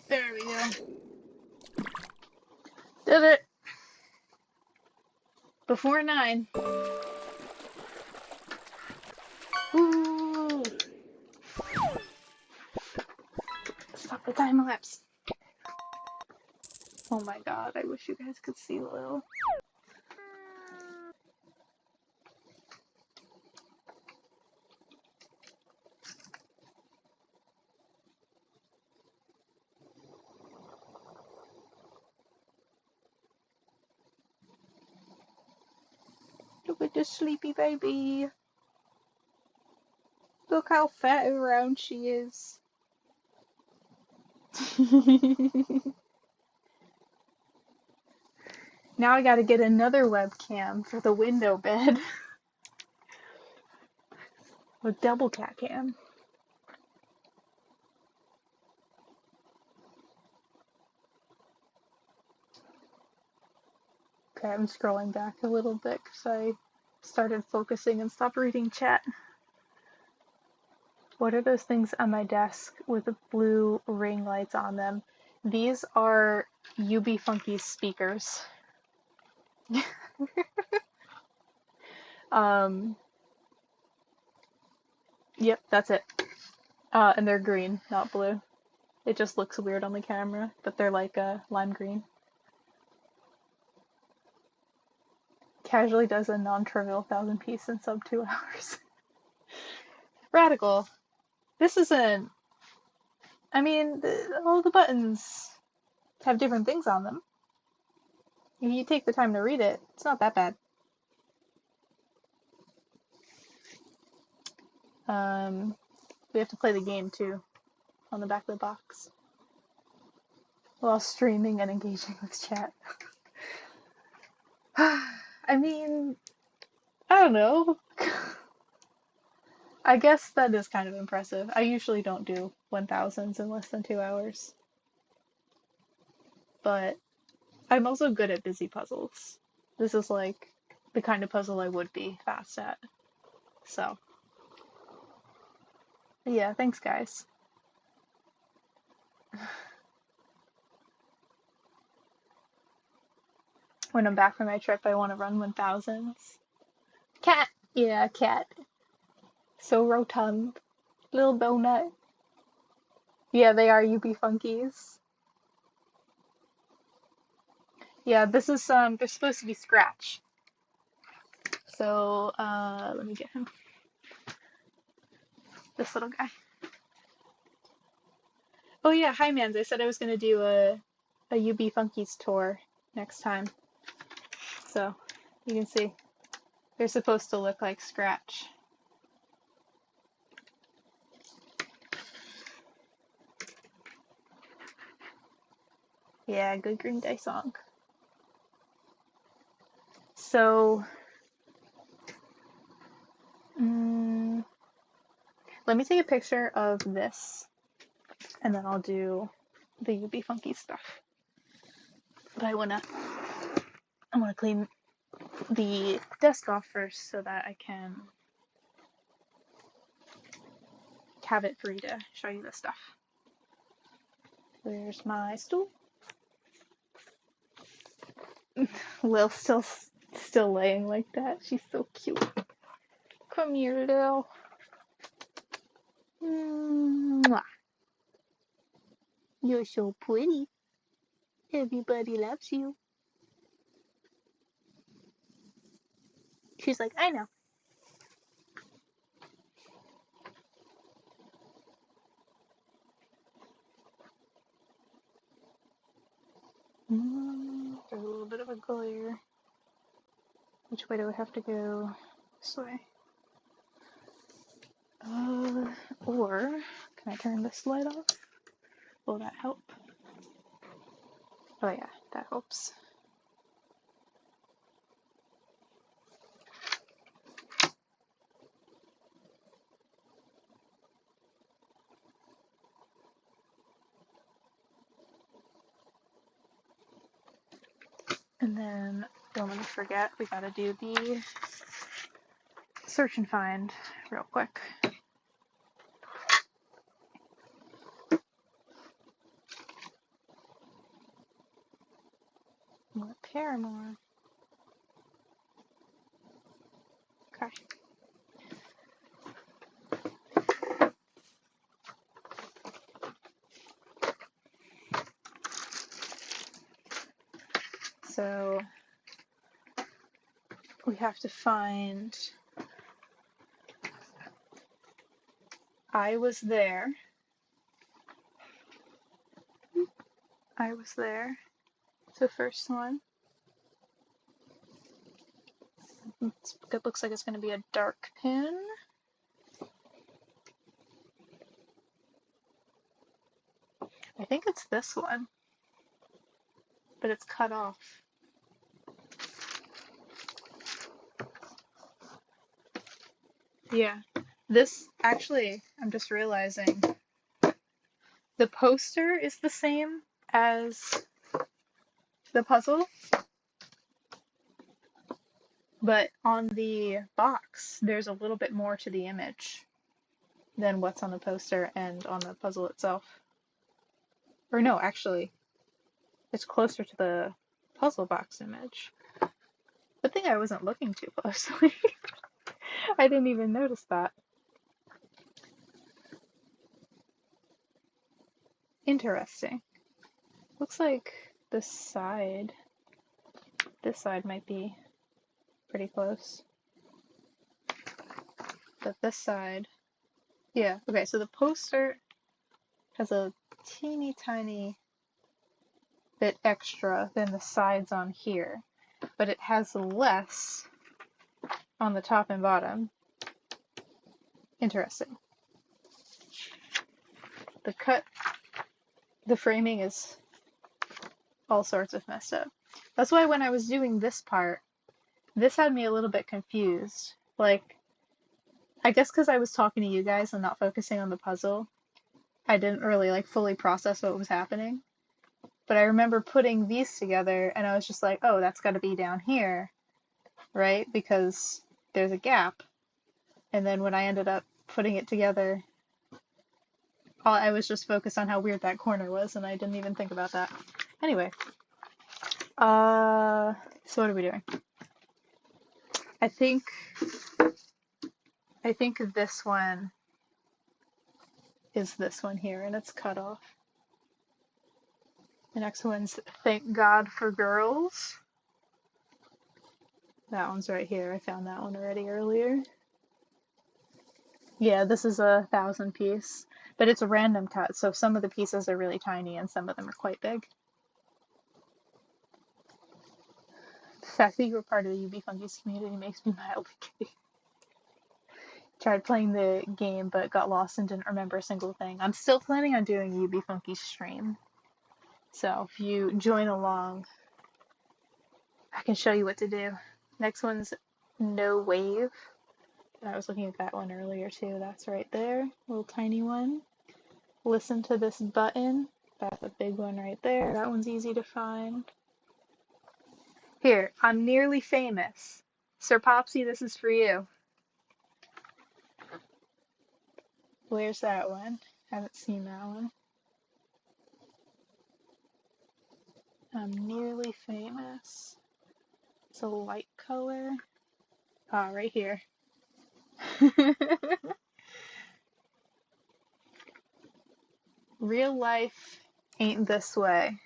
There we go. Did it! Before 9. Ooh! Stop the time lapse. Oh my god, I wish you guys could see Lil. Look at this sleepy baby. Look how fat and round she is. Now I gotta get another webcam for the window bed. A double cat cam. Okay, I'm scrolling back a little bit because I started focusing and stopped reading chat. What are those things on my desk with the blue ring lights on them? These are UB Funky's speakers. um, yep, that's it. And they're green, not blue. It just looks weird on the camera, but they're like lime green. Casually does a non-trivial 1,000-piece in sub 2 hours. Radical. This isn't. I mean, all the buttons have different things on them. If you take the time to read it, it's not that bad. We have to play the game too, on the back of the box, while streaming and engaging with chat. I mean, I don't know. I guess that is kind of impressive. I usually don't do 1,000s in less than 2 hours. But I'm also good at busy puzzles. This is like the kind of puzzle I would be fast at. So, yeah, thanks guys. When I'm back from my trip, I want to run 1,000s. Cat! Yeah, cat. So rotund. Little donut. Yeah, they are UB Funkies. Yeah, this is, they're supposed to be Scratch. So, let me get him. This little guy. Oh yeah, hi Mans. I said I was gonna do a UB Funkies tour next time. So, you can see. They're supposed to look like Scratch. Yeah, good Green Day song. So, let me take a picture of this, and then I'll do the UB Funky stuff. But I wanna clean the desk off first so that I can have it free to show you this stuff. Where's my stool? Lil's still laying like that. She's so cute. Come here, Lil. Mwah. You're so pretty. Everybody loves you. She's like, I know. There's a little bit of a glare. Which way do I have to go? This way. Or can I turn this light off? Will that help? Oh yeah, that helps. And then, don't let me forget, we gotta do the search and find real quick. care more. Okay. So we have to find I was there. I was there. It's the first one. It looks like it's going to be a dark pin. I think it's this one, but it's cut off. Yeah, this actually, I'm just realizing, the poster is the same as the puzzle, but on the box, there's a little bit more to the image than what's on the poster and on the puzzle itself. Or no, actually, it's closer to the puzzle box image. Good thing I wasn't looking too closely. I didn't even notice that. Interesting. Looks like this side might be pretty close. But this side, yeah, okay, so the poster has a teeny tiny bit extra than the sides on here, but it has less on the top and bottom. Interesting. The framing is all sorts of messed up. That's why when I was doing this part, this had me a little bit confused. Like, I guess because I was talking to you guys and not focusing on the puzzle, I didn't really like fully process what was happening. But I remember putting these together and I was just like, oh, that's got to be down here, right? Because there's a gap. And then when I ended up putting it together, I was just focused on how weird that corner was and I didn't even think about that. Anyway, so what are we doing? I think this one is this one here, and it's cut off. The next one's Thank God for Girls. That one's right here. I found that one already earlier. Yeah, this is a 1,000 piece, but it's a random cut, so some of the pieces are really tiny and some of them are quite big. The fact that you were part of the UB Funkies community makes me mildly giddy. Tried playing the game but got lost and didn't remember a single thing. I'm still planning on doing a UB Funky stream. So if you join along, I can show you what to do. Next one's No Wave. I was looking at that one earlier too. That's right there. Little tiny one. Listen to This Button. That's a big one right there. That one's easy to find. Here, I'm Nearly Famous. Sir Popsy, this is for you. Where's that one? Haven't seen that one. I'm Nearly Famous. It's a light color. Ah, right here. Real Life Ain't This Way.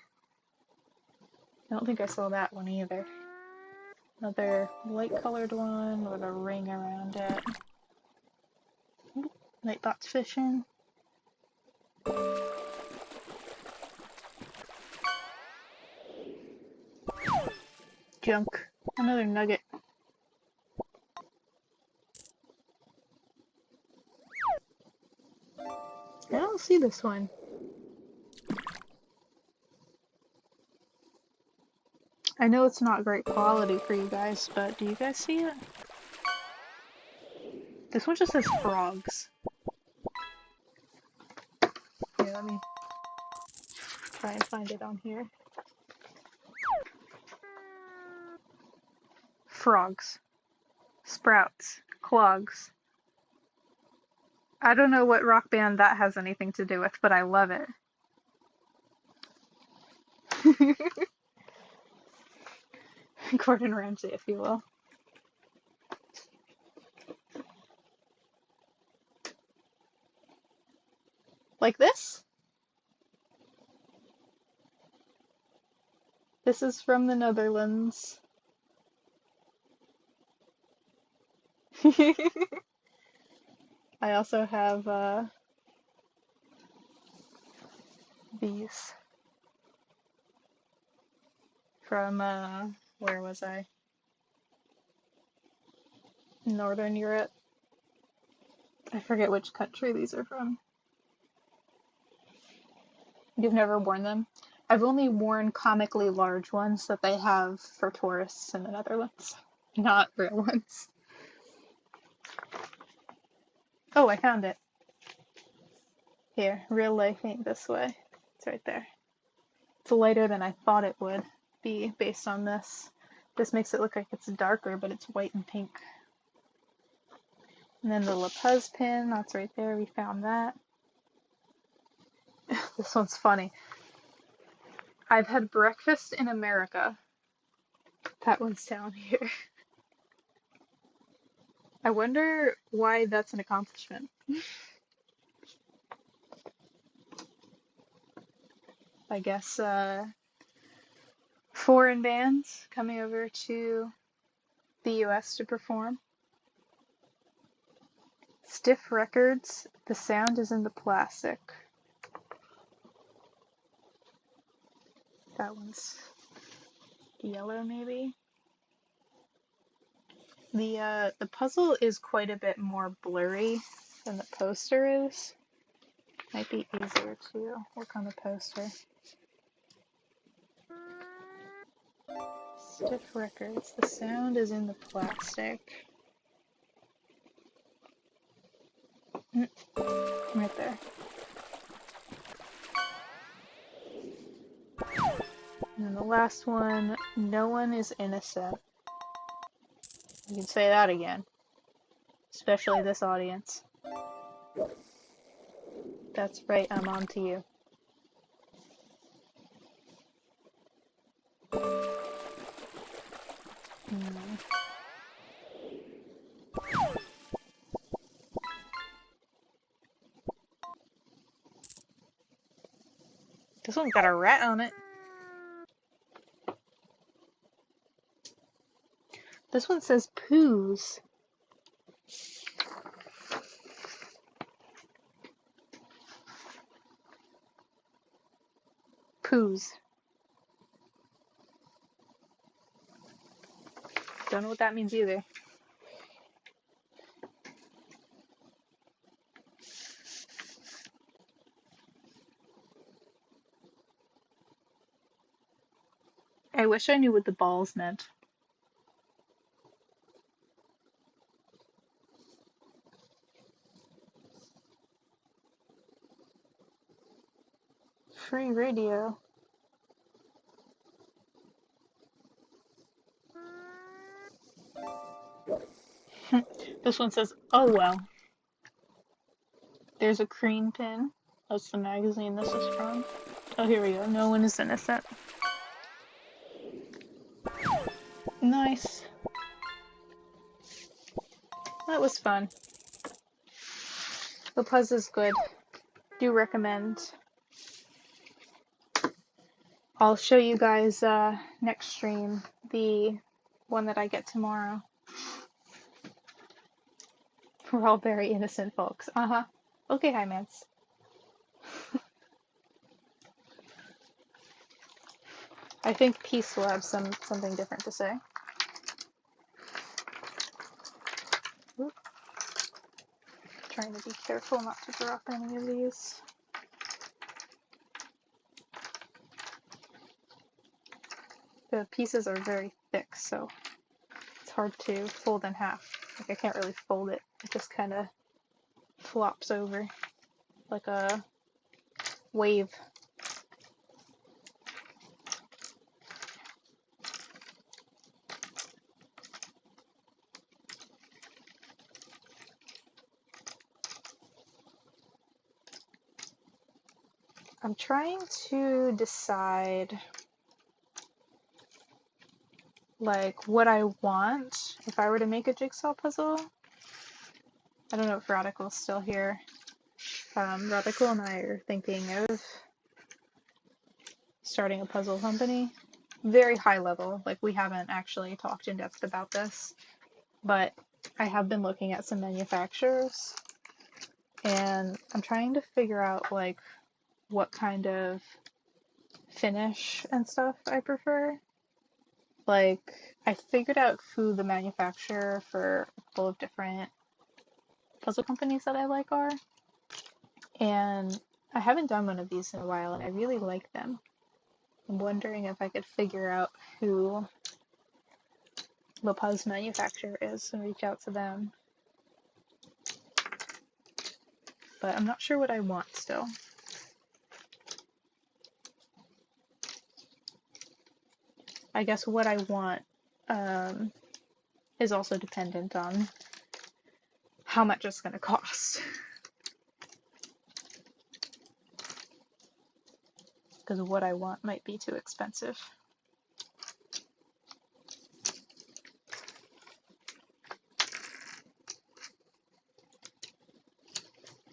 I don't think I saw that one either. Another light colored one with a ring around it. Nightbot's fishing. Junk. Another nugget. I don't see this one. I know it's not great quality for you guys, but do you guys see it? This one just says frogs. Here, let me try and find it on here. Frogs. Sprouts. Clogs. I don't know what rock band that has anything to do with, but I love it. Gordon Ramsay, if you will. Like this? This is from the Netherlands. I also have these from, where was I? Northern Europe. I forget which country these are from. You've never worn them? I've only worn comically large ones that they have for tourists in the Netherlands, not real ones. Oh, I found it. Here, real life ain't this way. It's right there. It's lighter than I thought it would be based on this. This makes it look like it's darker, but it's white and pink. And then the Puzz pin, that's right there. We found that. This one's funny. I've had breakfast in America. That one's down here. I wonder why that's an accomplishment. I guess foreign bands coming over to the US to perform. Stiff records, the sound is in the plastic. That one's yellow, maybe. The puzzle is quite a bit more blurry than the poster is. Might be easier to work on the poster. Stiff records. The sound is in the plastic. Right there. And then the last one, no one is innocent. You can say that again. Especially this audience. That's right, I'm on to you. This one's got a rat on it. This one says Puzz. Puzz. Don't know what that means either. I wish I knew what the balls meant. Free radio. This one says, oh well. There's a cream pin. That's the magazine this is from. Oh, here we go. No one is innocent. Nice. That was fun. The Puzz is good. Do recommend. I'll show you guys next stream the one that I get tomorrow. We're all very innocent folks. Uh-huh. Okay, hi, Mance. I think Peace will have something different to say. Oop. Trying to be careful not to drop any of these. The pieces are very thick, so it's hard to fold in half. Like, I can't really fold it. It just kind of flops over like a wave. I'm trying to decide like what I want if I were to make a jigsaw puzzle. I don't know if Radical's still here. Radical and I are thinking of starting a puzzle company. Very high level, like we haven't actually talked in depth about this, but I have been looking at some manufacturers and I'm trying to figure out like what kind of finish and stuff I prefer. Like, I figured out who the manufacturer for a couple of different puzzle companies that I like are, and I haven't done one of these in a while, and I really like them. I'm wondering if I could figure out who the Puzz manufacturer is and reach out to them. But I'm not sure what I want still. I guess what I want is also dependent on how much it's going to cost. Because what I want might be too expensive.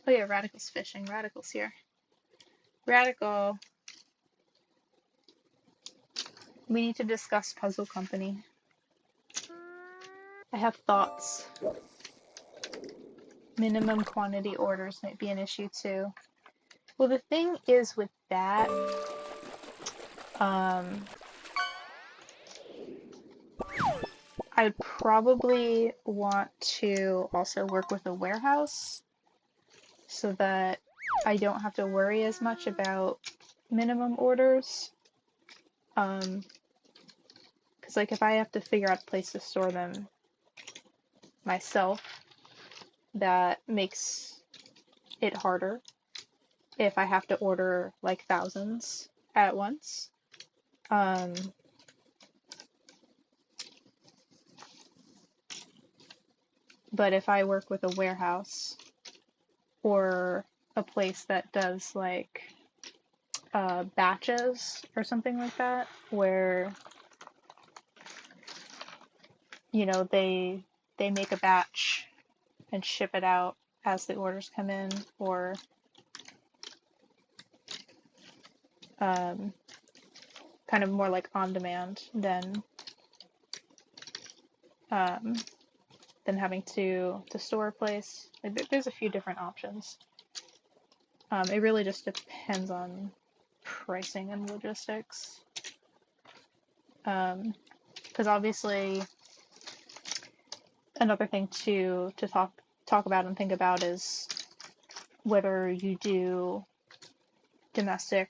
Oh yeah, Radical's fishing. Radical's here. Radical, we need to discuss Puzzle Company. I have thoughts. Minimum quantity orders might be an issue too. Well, the thing is with that, I'd probably want to also work with a warehouse so that I don't have to worry as much about minimum orders. Because like if I have to figure out a place to store them myself, that makes it harder if I have to order like thousands at once. But if I work with a warehouse or a place that does like batches or something like that, where you know they make a batch and ship it out as the orders come in, or kind of more like on demand than having to store a place. Like, there's a few different options. It really just depends on pricing and logistics. Because obviously, another thing to talk about and think about is whether you do domestic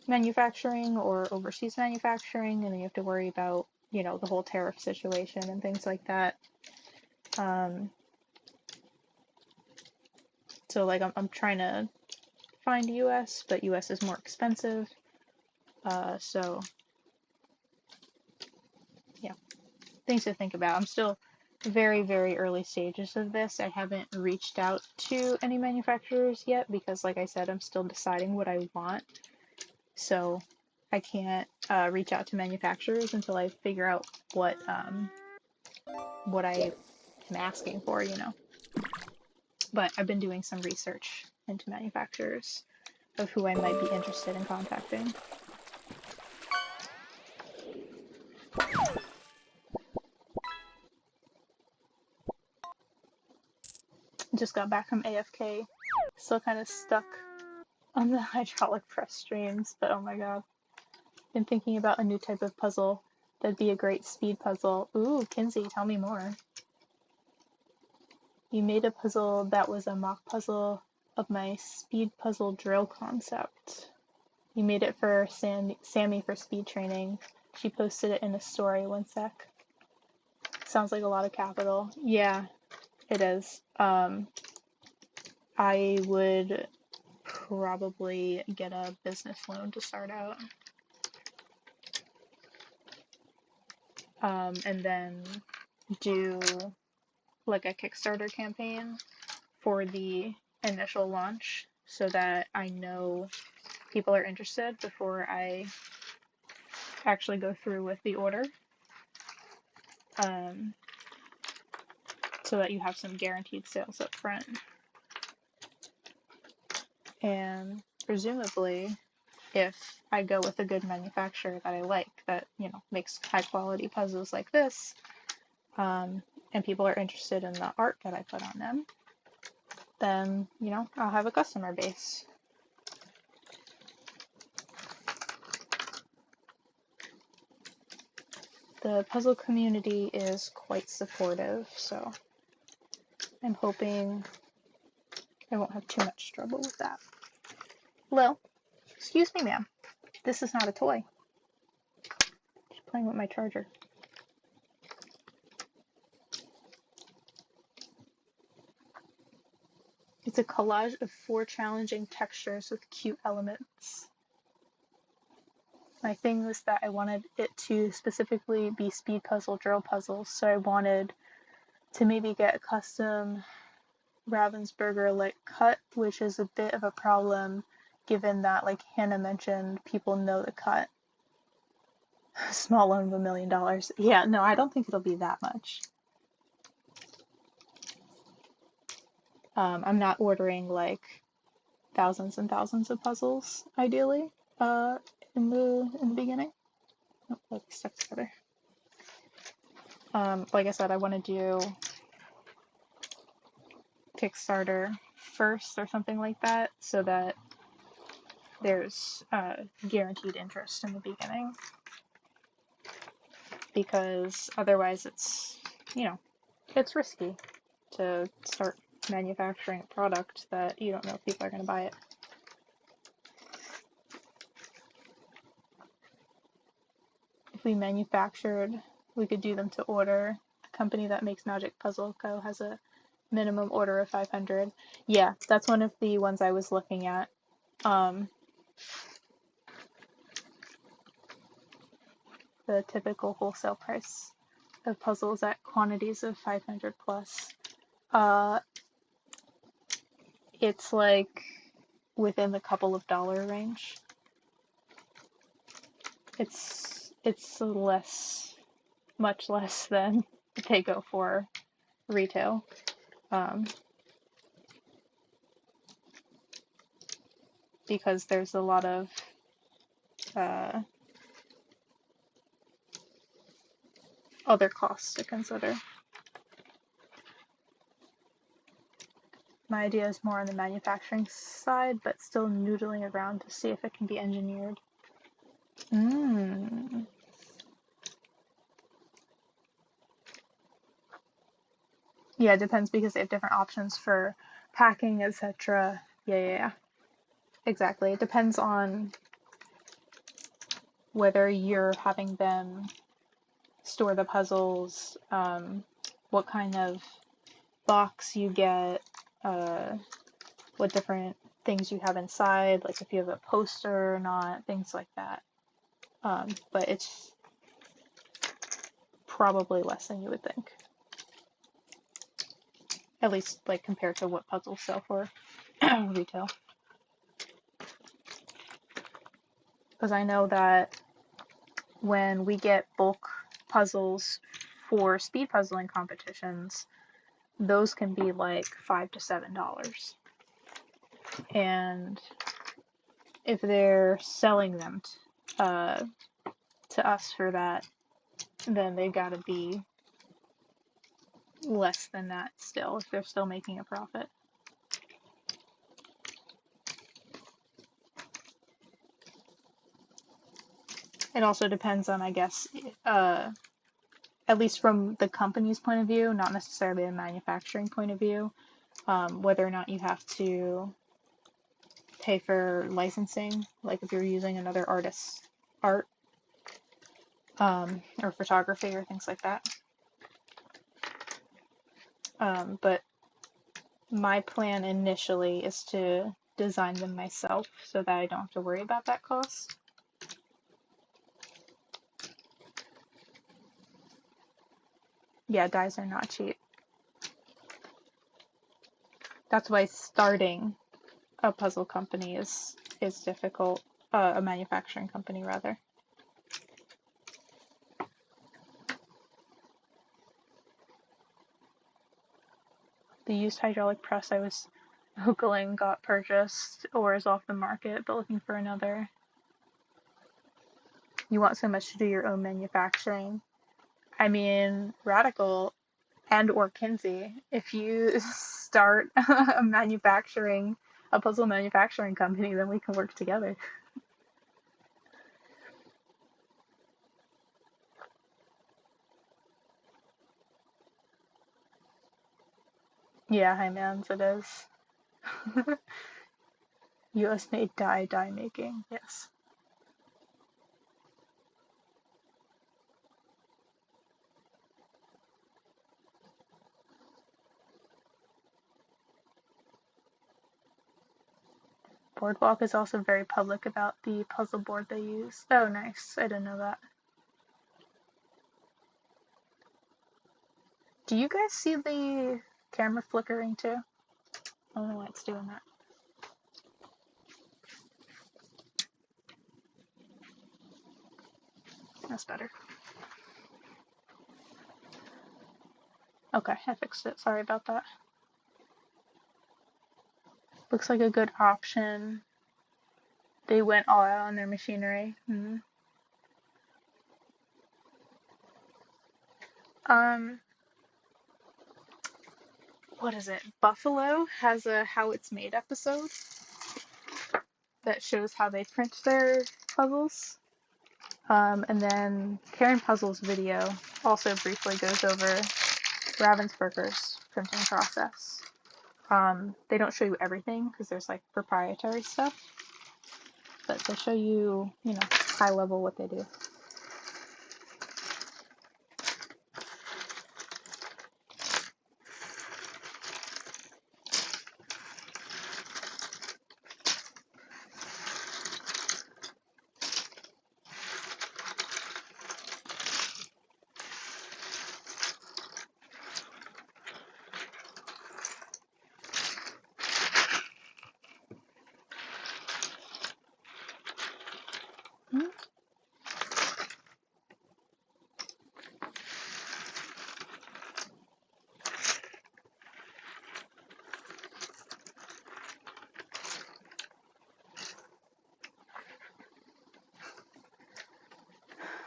manufacturing or overseas manufacturing, and then you have to worry about, you know, the whole tariff situation and things like that. So like I'm trying to find US, but US is more expensive. So yeah, things to think about. I'm still very, very early stages of this. I haven't reached out to any manufacturers yet because, like I said, I'm still deciding what I want. So I can't reach out to manufacturers until I figure out what I am asking for, you know. But I've been doing some research into manufacturers of who I might be interested in contacting. Just got back from AFK, still kind of stuck on the hydraulic press streams, but oh my god. Been thinking about a new type of puzzle that'd be a great speed puzzle. Ooh, Kinsey, tell me more. You made a puzzle that was a mock puzzle of my speed puzzle drill concept. You made it for Sammy for speed training. She posted it in a story. One sec. Sounds like a lot of capital. Yeah, it is. I would probably get a business loan to start out. And then do like a Kickstarter campaign for the initial launch so that I know people are interested before I actually go through with the order. so that you have some guaranteed sales up front. And presumably, if I go with a good manufacturer that I like, that, you know, makes high quality puzzles like this, and people are interested in the art that I put on them, then, you know, I'll have a customer base. The puzzle community is quite supportive, so I'm hoping I won't have too much trouble with that. Hello? Excuse me, ma'am. This is not a toy. Just playing with my charger. It's a collage of 4 challenging textures with cute elements. My thing was that I wanted it to specifically be speed puzzle, drill puzzles, so I wanted to maybe get a custom Ravensburger like cut, which is a bit of a problem given that, like Hannah mentioned, people know the cut. Small loan of $1 million. Yeah, no, I don't think it'll be that much. I'm not ordering like thousands and thousands of puzzles, ideally, in the beginning. Oh, let's stuck together. Like I said, I want to do Kickstarter first or something like that, so that there's guaranteed interest in the beginning. Because otherwise it's, you know, it's risky to start manufacturing a product that you don't know if people are going to buy it. If we manufactured, we could do them to order. The company that makes Magic Puzzle Co. has a minimum order of 500. Yeah, that's one of the ones I was looking at. The typical wholesale price of puzzles at quantities of 500 plus. It's like within the couple of dollar range. It's less, much less than they go for retail. Because there's a lot of other costs to consider. My idea is more on the manufacturing side, but still noodling around to see if it can be engineered. Yeah, it depends because they have different options for packing, etc. Yeah. Exactly. It depends on whether you're having them store the puzzles, what kind of box you get, what different things you have inside, like if you have a poster or not, things like that. But it's probably less than you would think. At least, like, compared to what puzzles sell for retail. Because I know that when we get bulk puzzles for speed puzzling competitions, those can be like $5 to $7. And if they're selling them to us for that, then they gotta be less than that still, if they're still making a profit. It also depends on, I guess, at least from the company's point of view, not necessarily a manufacturing point of view, whether or not you have to pay for licensing, like if you're using another artist's art, or photography or things like that. But my plan initially is to design them myself so that I don't have to worry about that cost. Yeah, dies are not cheap. That's why starting a puzzle company is difficult, a manufacturing company rather. The used hydraulic press I was Googling got purchased or is off the market, but looking for another. You want so much to do your own manufacturing. I mean, Radical and or Kinsey, if you start a puzzle manufacturing company, then we can work together. Yeah, hi mans, it is. US made die making, yes. Boardwalk is also very public about the puzzle board they use. Oh, nice. I didn't know that. Do you guys see the camera flickering too? I don't know why it's doing that. That's better. Okay, I fixed it. Sorry about that. Looks like a good option. They went all out on their machinery. Mm-hmm. What is it? Buffalo has a How It's Made episode that shows how they print their puzzles. And then Karen Puzzle's video also briefly goes over Ravensburger's printing process. They don't show you everything because there's like proprietary stuff, but they show you, high level what they do.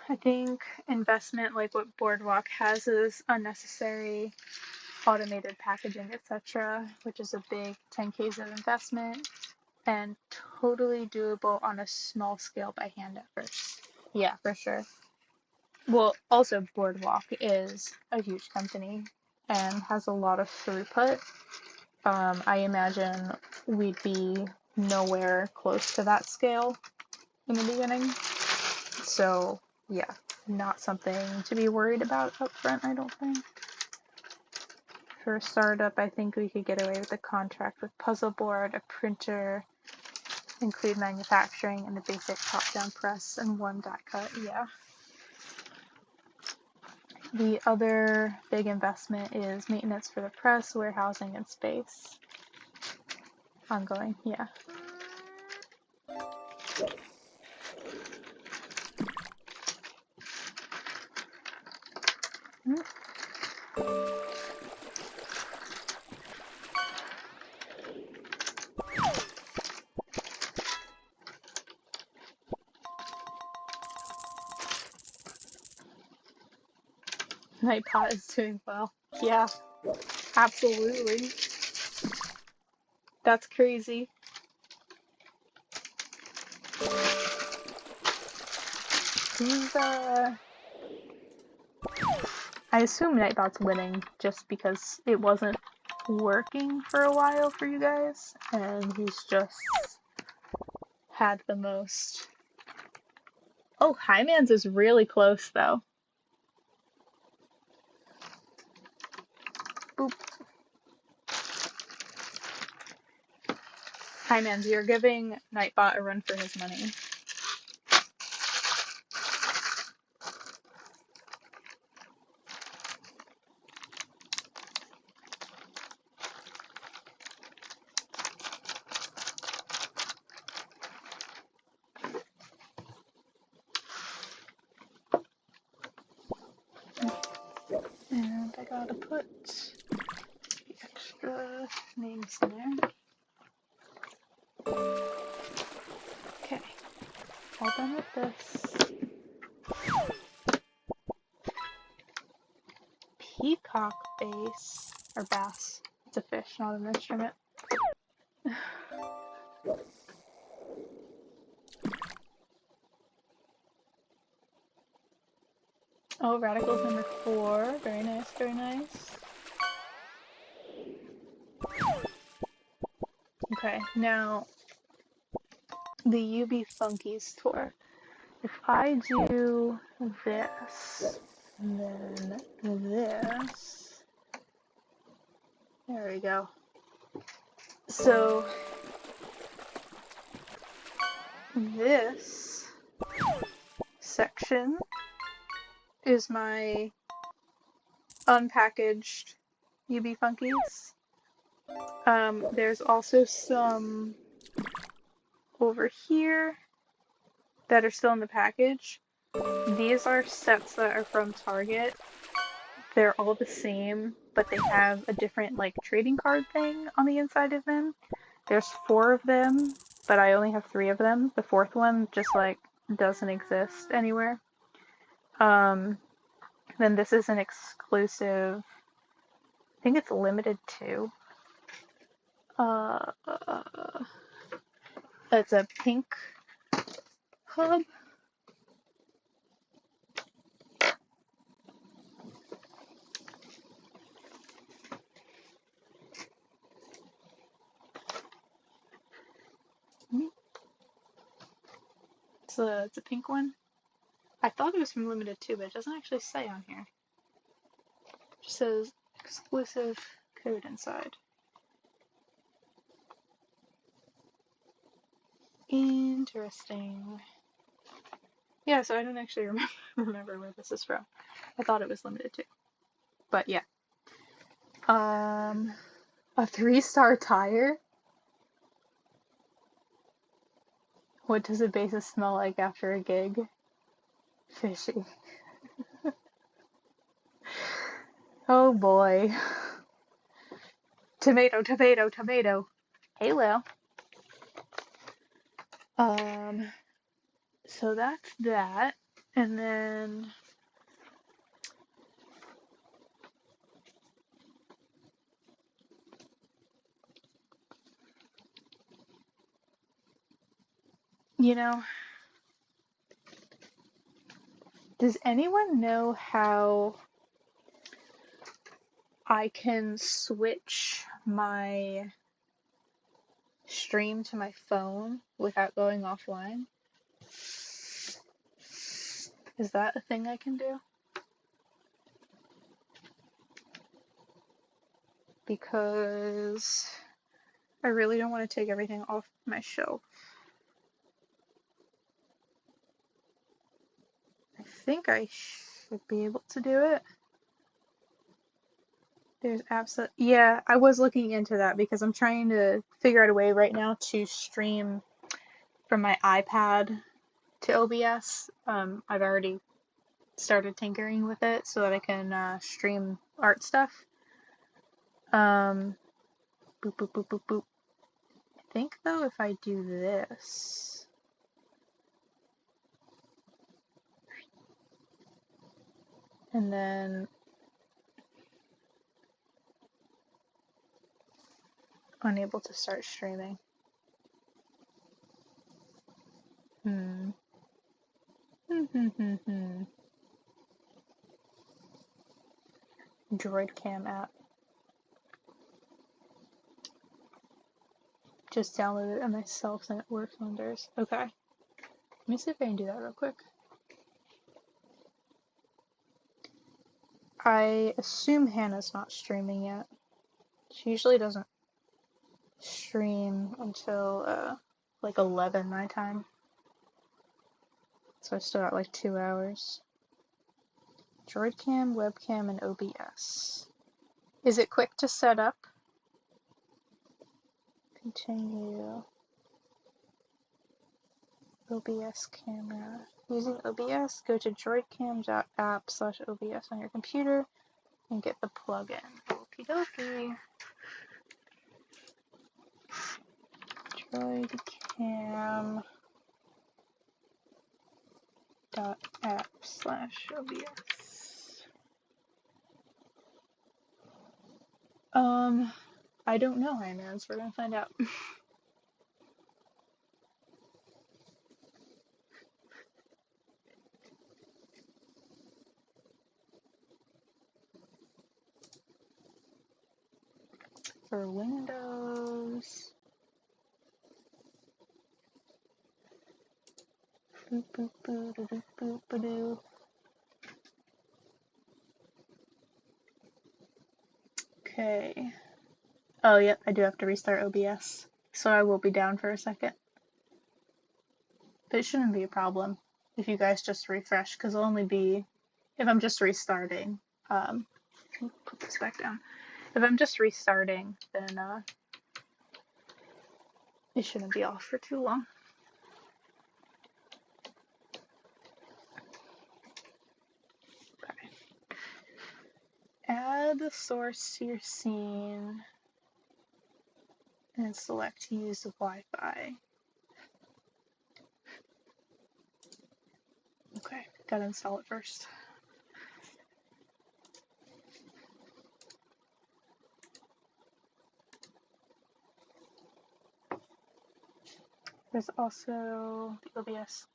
I think investment like what Boardwalk has is unnecessary automated packaging, etc., which is a big 10Ks of investment and totally doable on a small scale by hand at first. Yeah, for sure. Well, also Boardwalk is a huge company and has a lot of throughput. I imagine we'd be nowhere close to that scale in the beginning. So, yeah, not something to be worried about up front, I don't think. For a startup, I think we could get away with a contract with puzzle board, a printer, include manufacturing, and a basic top-down press and one die cut, yeah. The other big investment is maintenance for the press, warehousing, and space. Ongoing, yeah. Nightbot is doing well. Yeah, absolutely. That's crazy. Who's, I assume Nightbot's winning just because it wasn't working for a while for you guys, and he's just had the most. Oh, Highman's is really close, though. Boop. Highman's, you're giving Nightbot a run for his money. And I gotta put the extra this in there. Okay, all done with this. Peacock bass, or bass. It's a fish, not an instrument. Oh, radicals number 4. Very nice, very nice. Okay, now the UB Funkies tour. If I do this, and then this, there we go. So this section is my unpackaged UB Funkies. There's also some over here that are still in the package. These are sets that are from Target. They're all the same, but they have a different like trading card thing on the inside of them. There's 4 of them, but I only have 3 of them. The 4th one just like doesn't exist anywhere. Then this is an exclusive, I think it's limited to. It's a pink hub. It's a pink one. I thought it was from limited too, but it doesn't actually say on here. It just says exclusive code inside. Interesting. Yeah, so I don't actually remember where this is from. I thought it was limited too. But yeah. A 3-star tire? What does a bassist smell like after a gig? Fishy. Oh boy. Tomato, tomato, tomato. Hey, Lil. So that's that. And then you know, does anyone know how I can switch my stream to my phone without going offline? Is that a thing I can do? Because I really don't want to take everything off my shelf. I think I should be able to do it. There's absolutely, yeah, I was looking into that because I'm trying to figure out a way right now to stream from my iPad to OBS. I've already started tinkering with it so that I can stream art stuff. Boop, boop, boop, boop, boop. I think though if I do this, and then unable to start streaming. Droid Cam app. Just download it on myself and it works wonders. Okay. Let me see if I can do that real quick. I assume Hannah's not streaming yet. She usually doesn't stream until like 11 my time. So I still got like 2 hours. Droidcam, webcam, and OBS. Is it quick to set up? Continue. OBS camera. Using OBS, go to droidcam.app/OBS on your computer and get the plugin. Okie dokie. androidcam.app/obs. I don't know, Hi-Mans. We're gonna find out. For Windows. Boop, boop, boop, boop, boop, boop, boop. Okay. Oh, yep, I do have to restart OBS, so I will be down for a second. But it shouldn't be a problem if you guys just refresh, because it'll only be if I'm just restarting. Put this back down. If I'm just restarting, then it shouldn't be off for too long. Okay. Add the source to your scene and select use Wi-Fi. Okay, gotta install it first. There's also the OBS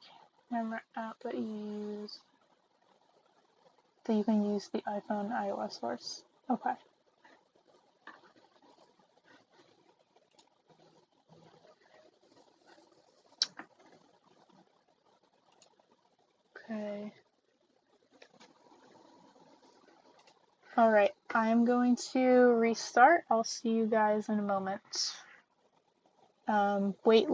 camera app that you can use the iPhone iOS source. Okay. Okay. Alright, I'm going to restart. I'll see you guys in a moment. Wait